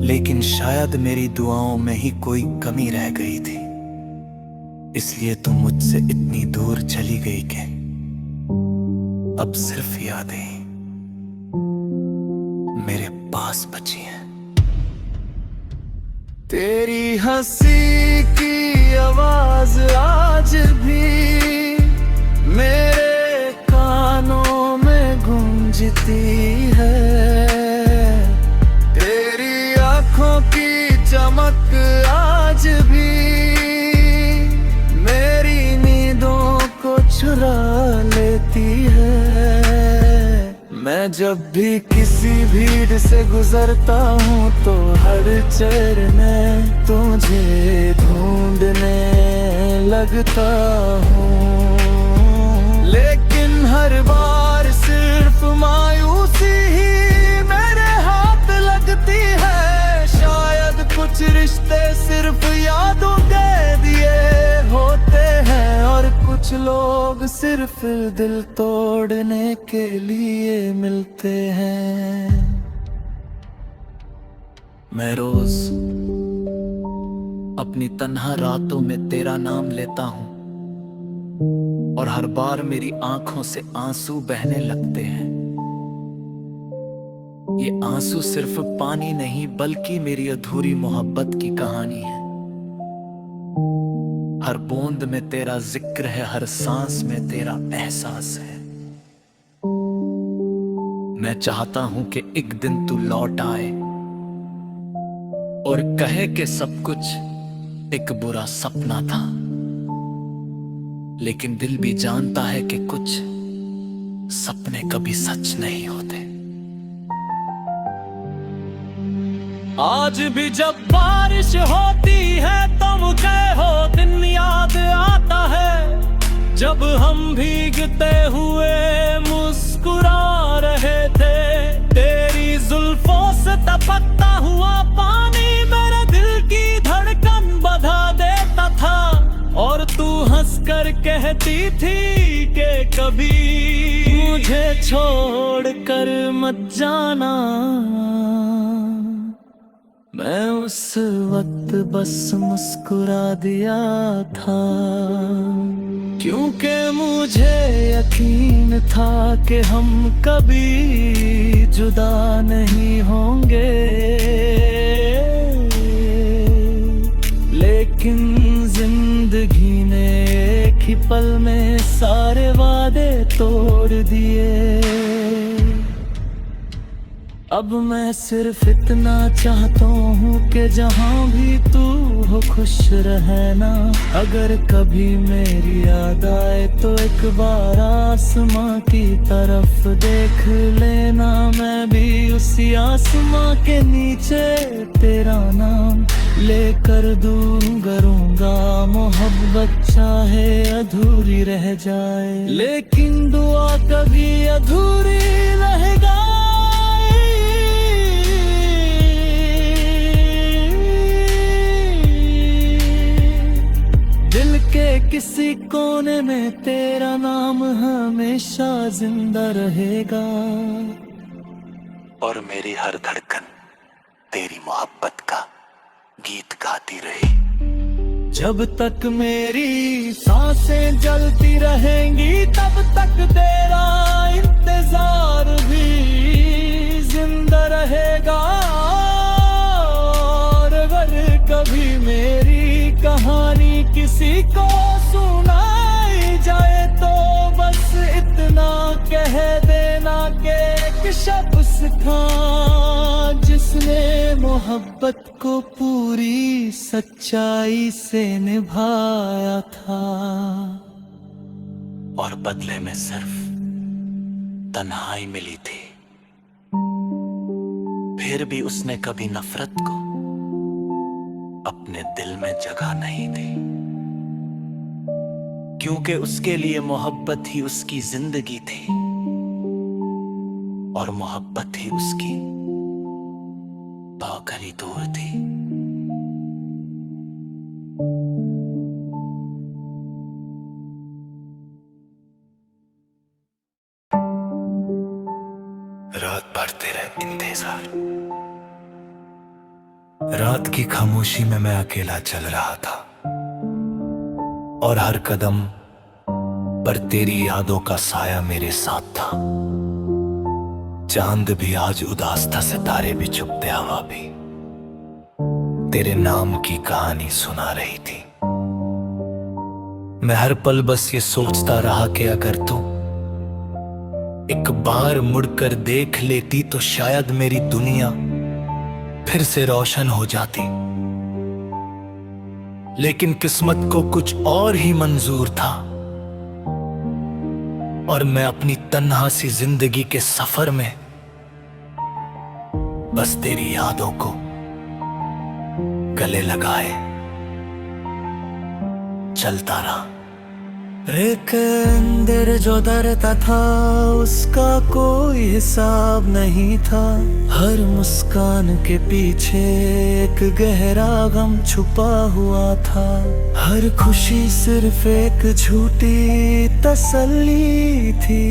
लेकिन शायद मेरी दुआओं में ही कोई कमी रह गई थी, इसलिए तू मुझसे इतनी दूर चली गई कि अब सिर्फ यादें मेरे पास बची हैं। तेरी हंसी की आवाज आज भी मेरे कानों में गूंजती है। तेरी आंखों की चमक आज भी मेरी नींदों को चुरा लेती है। मैं जब भी किसी भीड़ से गुजरता हूँ तो हर चेहरे में तुझे ढूंढने लगता हूँ। लेकिन हर बार सिर्फ मायूसी ही मेरे हाथ लगती है। शायद कुछ रिश्ते सिर्फ यादों के दिए होते हैं और कुछ लोग सिर्फ दिल तोड़ने के लिए मिलते हैं। मैं रोज अपनी तन्हा रातों में तेरा नाम लेता हूं और हर बार मेरी आंखों से आंसू बहने लगते हैं। ये आंसू सिर्फ पानी नहीं बल्कि मेरी अधूरी मोहब्बत की कहानी है। हर बूंद में तेरा जिक्र है, हर सांस में तेरा एहसास है। मैं चाहता हूं कि एक दिन तू लौट आए और कहे कि सब कुछ एक बुरा सपना था। लेकिन दिल भी जानता है कि कुछ सपने कभी सच नहीं होते। आज भी जब बारिश होती है तो मुझे हो दिन याद आता है, जब हम भीगते हुए मुस्कुरा रहे थे। तेरी जुल्फों से टपकता हुआ पानी मेरे दिल की धड़कन बढ़ा देता था और तू हंस कर कह कहती थी कि कभी मुझे छोड़ कर मत जाना। मैं उस वक्त बस मुस्कुरा दिया था, क्योंकि मुझे यकीन था कि हम कभी जुदा नहीं होंगे। लेकिन जिंदगी ने एक ही पल में सारे वादे तोड़ दिए। अब मैं सिर्फ इतना चाहता हूँ कि जहाँ भी तू हो खुश रहना। अगर कभी मेरी याद आए तो एक बार आसमां की तरफ देख लेना। मैं भी उसी आसमां के नीचे तेरा नाम लेकर दूंगा। मोहब्बत चाहे अधूरी रह जाए, लेकिन दुआ कभी अधूरी रहेगा। किसी कोने में तेरा नाम हमेशा जिंदा रहेगा। और मेरी हर धड़कन तेरी मोहब्बत का गीत गाती रही। जब तक मेरी सांसें जलती रहेंगी तब तक तेरा इंतजार भी जिंदा रहेगा। और अगर कभी मेरी कहानी किसी को सुनाई जाए तो बस इतना कह देना कि एक शख्स था जिसने मोहब्बत को पूरी सच्चाई से निभाया था। और बदले में सिर्फ तन्हाई मिली थी। फिर भी उसने कभी नफरत को अपने दिल में जगह नहीं दी, क्योंकि उसके लिए मोहब्बत ही उसकी जिंदगी थी और मोहब्बत ही उसकी पाकर ही दूर थी। रात भर तेरा इंतजार, रात की खामोशी में मैं अकेला चल रहा था और हर कदम पर तेरी यादों का साया मेरे साथ था। चांद भी आज उदास था, सितारे भी चुप थे, हवा भी तेरे नाम की कहानी सुना रही थी। मैं हर पल बस ये सोचता रहा कि अगर तू एक बार मुड़कर देख लेती तो शायद मेरी दुनिया फिर से रोशन हो जाती। लेकिन किस्मत को कुछ और ही मंजूर था और मैं अपनी तन्हा सी जिंदगी के सफर में बस तेरी यादों को गले लगाए चलता रहा। एक अंदर जो डरता था उसका कोई हिसाब नहीं था। हर मुस्कान के पीछे एक गहरा गम छुपा हुआ था। हर खुशी सिर्फ एक झूठी तसल्ली थी,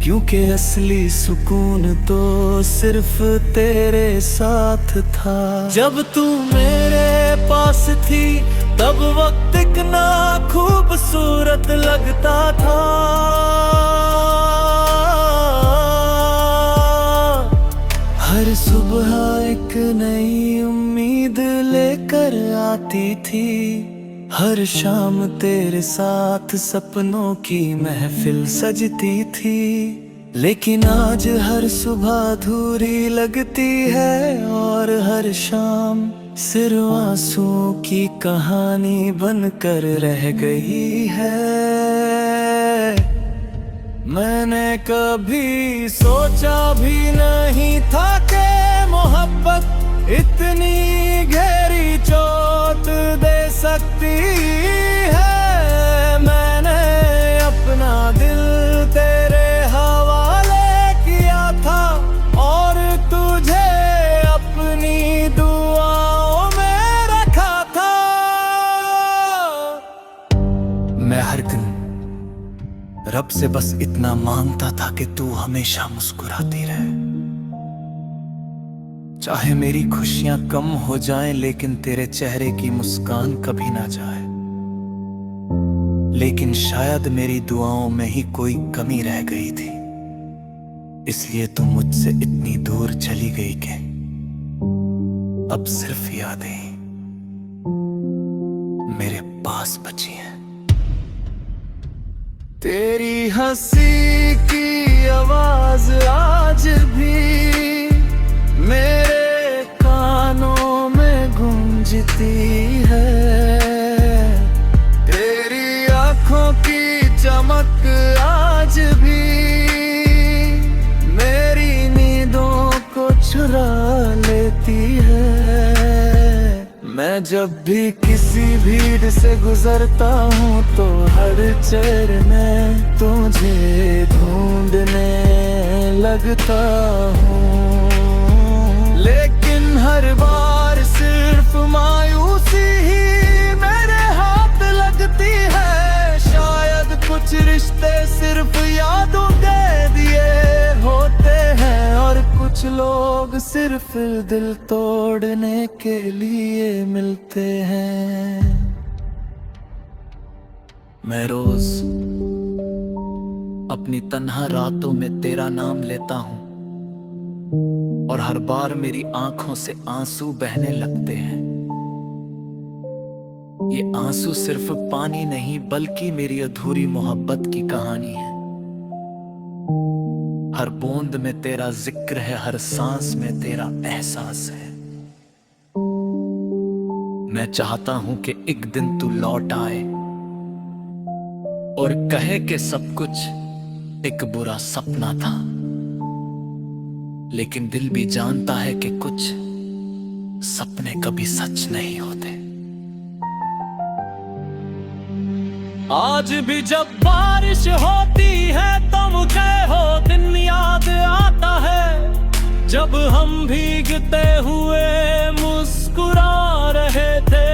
क्योंकि असली सुकून तो सिर्फ तेरे साथ था। जब तू मेरे पास थी तब वक्त इतना खूबसूरत लगता था। हर सुबह एक नई उम्मीद लेकर आती थी। हर शाम तेरे साथ सपनों की महफिल सजती थी। लेकिन आज हर सुबह अधूरी लगती है और हर शाम सिर्फ आंसुओं की कहानी बनकर रह गई है। मैंने कभी सोचा भी नहीं था कि मोहब्बत इतनी गहरी चोट दे सकती है। मैंने अपना दिल तेरे हवाले किया था और तुझे अपनी मैं हर दिन रब से बस इतना मांगता था कि तू हमेशा मुस्कुराती रहे। चाहे मेरी खुशियां कम हो जाएं, लेकिन तेरे चेहरे की मुस्कान कभी ना जाए। लेकिन शायद मेरी दुआओं में ही कोई कमी रह गई थी, इसलिए तू मुझसे इतनी दूर चली गई कि अब सिर्फ यादें मेरे पास बची हैं। तेरी हंसी की आवाज आज भी मेरे कानों में गूंजती है। तेरी आंखों की चमक आज भी मेरी नींदों को चुरा लेती है। मैं जब भी किसी भीड़ से गुजरता हूँ तो हर चेहरे में तुझे ढूंढने लगता हूँ, लेकिन हर बार सिर्फ मायूसी ही मेरे हाथ लगती है। शायद कुछ रिश्ते सिर्फ यादों के दिए होते हैं, और कुछ लोग सिर्फ दिल तोड़ने के लिए मिलते हैं। मैं रोज अपनी तन्हा रातों में तेरा नाम लेता हूं, और हर बार मेरी आंखों से आंसू बहने लगते हैं। ये आंसू सिर्फ पानी नहीं, बल्कि मेरी अधूरी मोहब्बत की कहानी है। हर बूंद में तेरा जिक्र है, हर सांस में तेरा एहसास है। मैं चाहता हूं कि एक दिन तू लौट आए और कहे कि सब कुछ एक बुरा सपना था, लेकिन दिल भी जानता है कि कुछ सपने कभी सच नहीं होते। आज भी जब बारिश होती है तो मुझे वो दिन याद आता है, जब हम भीगते हुए मुस्कुरा रहे थे।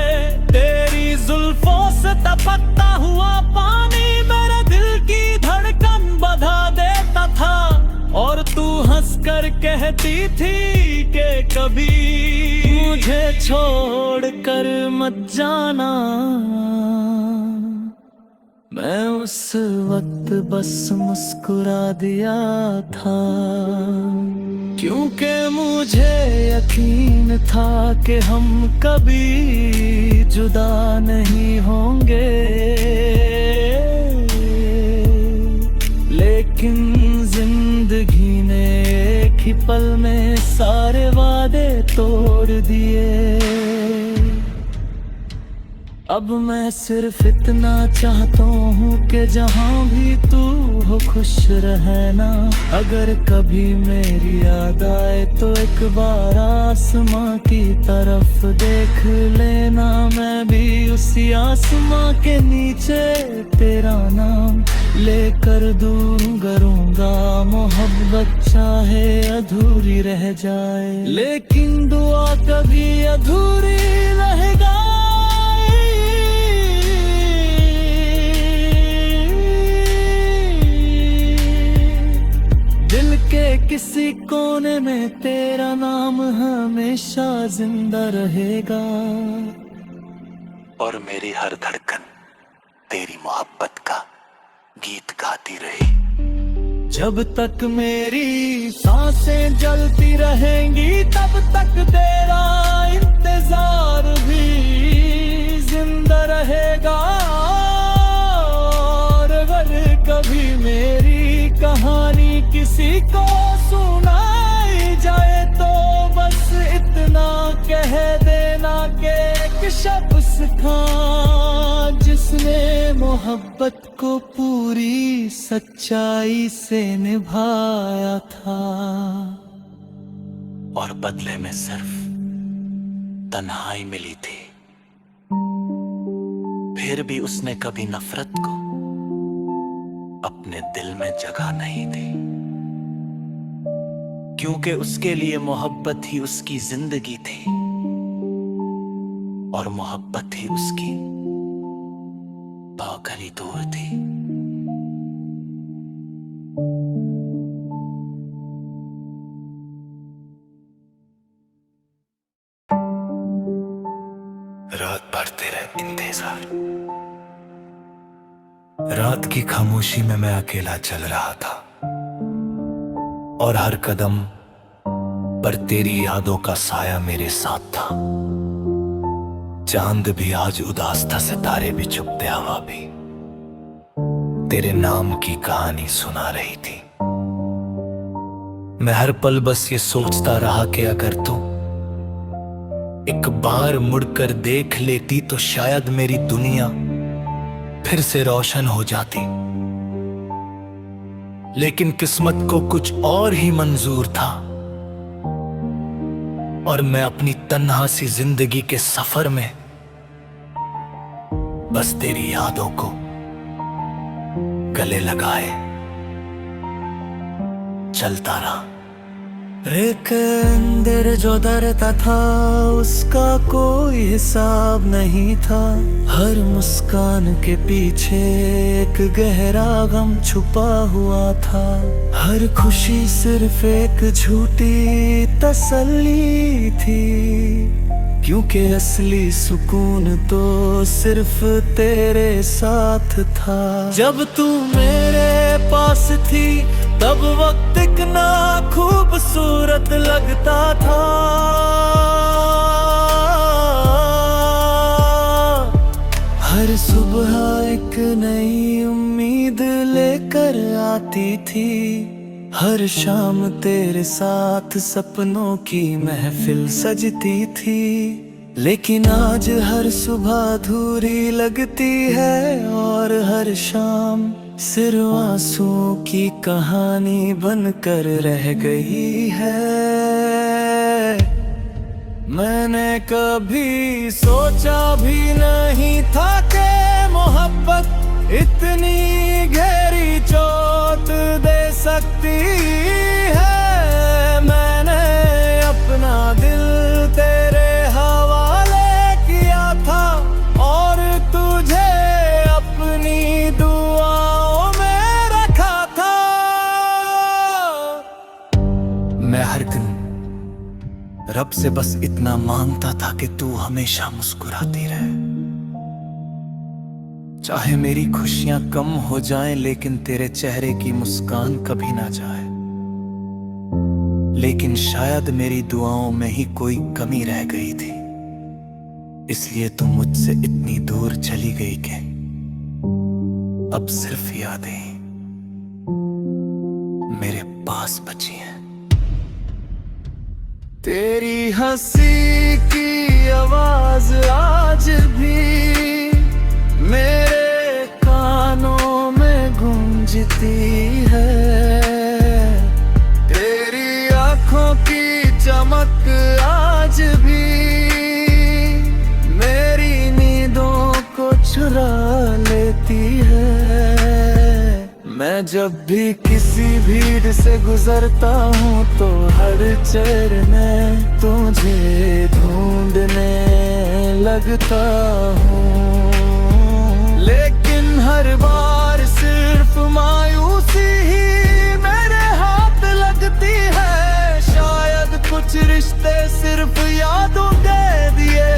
तेरी जुल्फों से टपकता हुआ पानी मेरे दिल की धड़कन बढ़ा देता था, और तू हंसकर कहती थी कि कभी मुझे छोड़कर मत जाना। मैं उस वक्त बस मुस्कुरा दिया था, क्योंकि मुझे यकीन था कि हम कभी जुदा नहीं होंगे। लेकिन जिंदगी ने एक ही पल में सारे वादे तोड़ दिए। अब मैं सिर्फ इतना चाहता हूँ कि जहाँ भी तू हो खुश रहना। अगर कभी मेरी याद आए तो एक बार आसमां की तरफ देख लेना। मैं भी उसी आसमां के नीचे तेरा नाम लेकर करूंगा। मोहब्बत चाहे अधूरी रह जाए, लेकिन दुआ कभी अधूरी रहेगा। किसी कोने में तेरा नाम हमेशा जिंदा रहेगा, और मेरी हर धड़कन तेरी मोहब्बत का गीत गाती रही। जब तक मेरी सांसें जलती रहेंगी तब तक तेरा इंतजार भी जिंदा रहेगा। और अगर कभी मेरी कहानी किसी को सुनाई जाए तो बस इतना कह देना कि एक शख्स था जिसने मोहब्बत को पूरी सच्चाई से निभाया था, और बदले में सिर्फ तन्हाई मिली थी। फिर भी उसने कभी नफरत को अपने दिल में जगह नहीं दी, क्योंकि उसके लिए मोहब्बत ही उसकी जिंदगी थी, और मोहब्बत ही उसकी बहुत दूर थी। रात भर तेरा इंतजार। रात की खामोशी में मैं अकेला चल रहा था और हर कदम पर तेरी यादों का साया मेरे साथ था। चांद भी आज उदास था, सितारे भी चुप थे, हवा भी तेरे नाम की कहानी सुना रही थी। मैं हर पल बस ये सोचता रहा कि अगर तू एक बार मुड़कर देख लेती तो शायद मेरी दुनिया फिर से रोशन हो जाती। लेकिन किस्मत को कुछ और ही मंजूर था और मैं अपनी तन्हा सी जिंदगी के सफर में बस तेरी यादों को गले लगाए चलता रहा। एक अंदर जो डरता था उसका कोई हिसाब नहीं था। हर मुस्कान के पीछे एक गहरा गम छुपा हुआ था। हर खुशी सिर्फ एक झूठी तसल्ली थी, क्योंकि असली सुकून तो सिर्फ तेरे साथ था। जब तू मेरे पास थी तब वक्त इतना खूबसूरत लगता था। हर सुबह एक नई उम्मीद लेकर आती थी। हर शाम तेरे साथ सपनों की महफिल सजती थी। लेकिन आज हर सुबह अधूरी लगती है और हर शाम सिर्फ आंसुओं की कहानी बनकर रह गई है। मैंने कभी सोचा भी नहीं था कि मोहब्बत इतनी गहरी चोट दे सकती है। मैंने अपना दिल तेरे हवाले किया था और तुझे अपनी दुआओं में रखा था। मैं हर दिन रब से बस इतना मांगता था कि तू हमेशा मुस्कुराती रहे। चाहे मेरी खुशियां कम हो जाएं लेकिन तेरे चेहरे की मुस्कान कभी ना जाए। लेकिन शायद मेरी दुआओं में ही कोई कमी रह गई थी, इसलिए तू मुझसे इतनी दूर चली गई कि अब सिर्फ यादें मेरे पास बची हैं। तेरी हंसी की आवाज आज भी मेरे कानों में गूंजती है। तेरी आंखों की चमक आज भी मेरी नींदों को चुरा लेती है। मैं जब भी किसी भीड़ से गुजरता हूँ तो हर चेहरे में तुझे ढूंढने लगता हूँ। लेकिन हर बार सिर्फ मायूसी ही मेरे हाथ लगती है। शायद कुछ रिश्ते सिर्फ यादों के दिए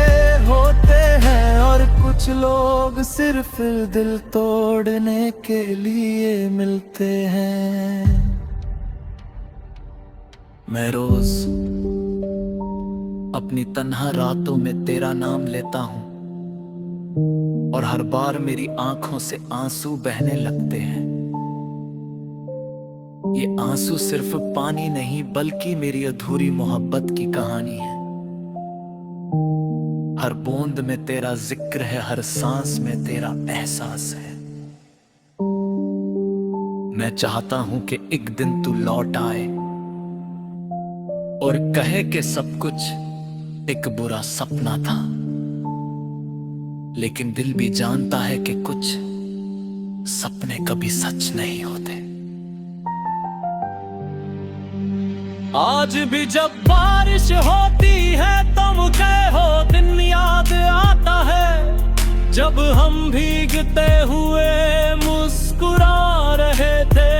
होते हैं और कुछ लोग सिर्फ दिल तोड़ने के लिए मिलते हैं। मैं रोज अपनी तन्हा रातों में तेरा नाम लेता हूं और हर बार मेरी आंखों से आंसू बहने लगते हैं। ये आंसू सिर्फ पानी नहीं बल्कि मेरी अधूरी मोहब्बत की कहानी है। हर बूंद में तेरा जिक्र है, हर सांस में तेरा एहसास है। मैं चाहता हूं कि एक दिन तू लौट आए और कहे कि सब कुछ एक बुरा सपना था। लेकिन दिल भी जानता है कि कुछ सपने कभी सच नहीं होते। आज भी जब बारिश होती है तो मुझे हो दिन याद आता है, जब हम भीगते हुए मुस्कुरा रहे थे।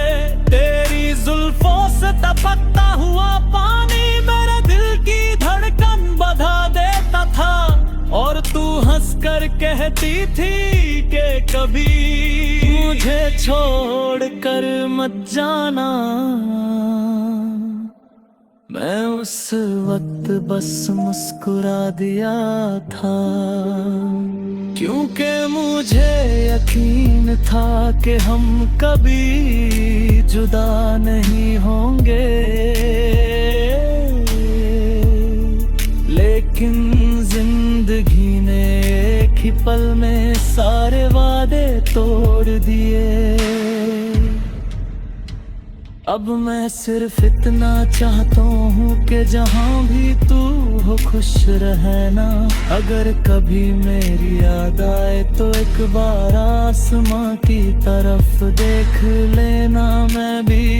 तेरी जुल्फों से टपकता हुआ पानी मेरे दिल की धड़कन बढ़ा देता था और तू कहती थी कि कभी मुझे छोड़ कर मत जाना। मैं उस वक्त बस मुस्कुरा दिया था, क्योंकि मुझे यकीन था कि हम कभी जुदा नहीं होंगे। लेकिन जिंदगी ने एक ही पल में सारे वादे तोड़ दिए। अब मैं सिर्फ इतना चाहता हूँ कि जहाँ भी तू हो खुश रहना। अगर कभी मेरी याद आए तो एक बार आसमां की तरफ देख लेना। मैं भी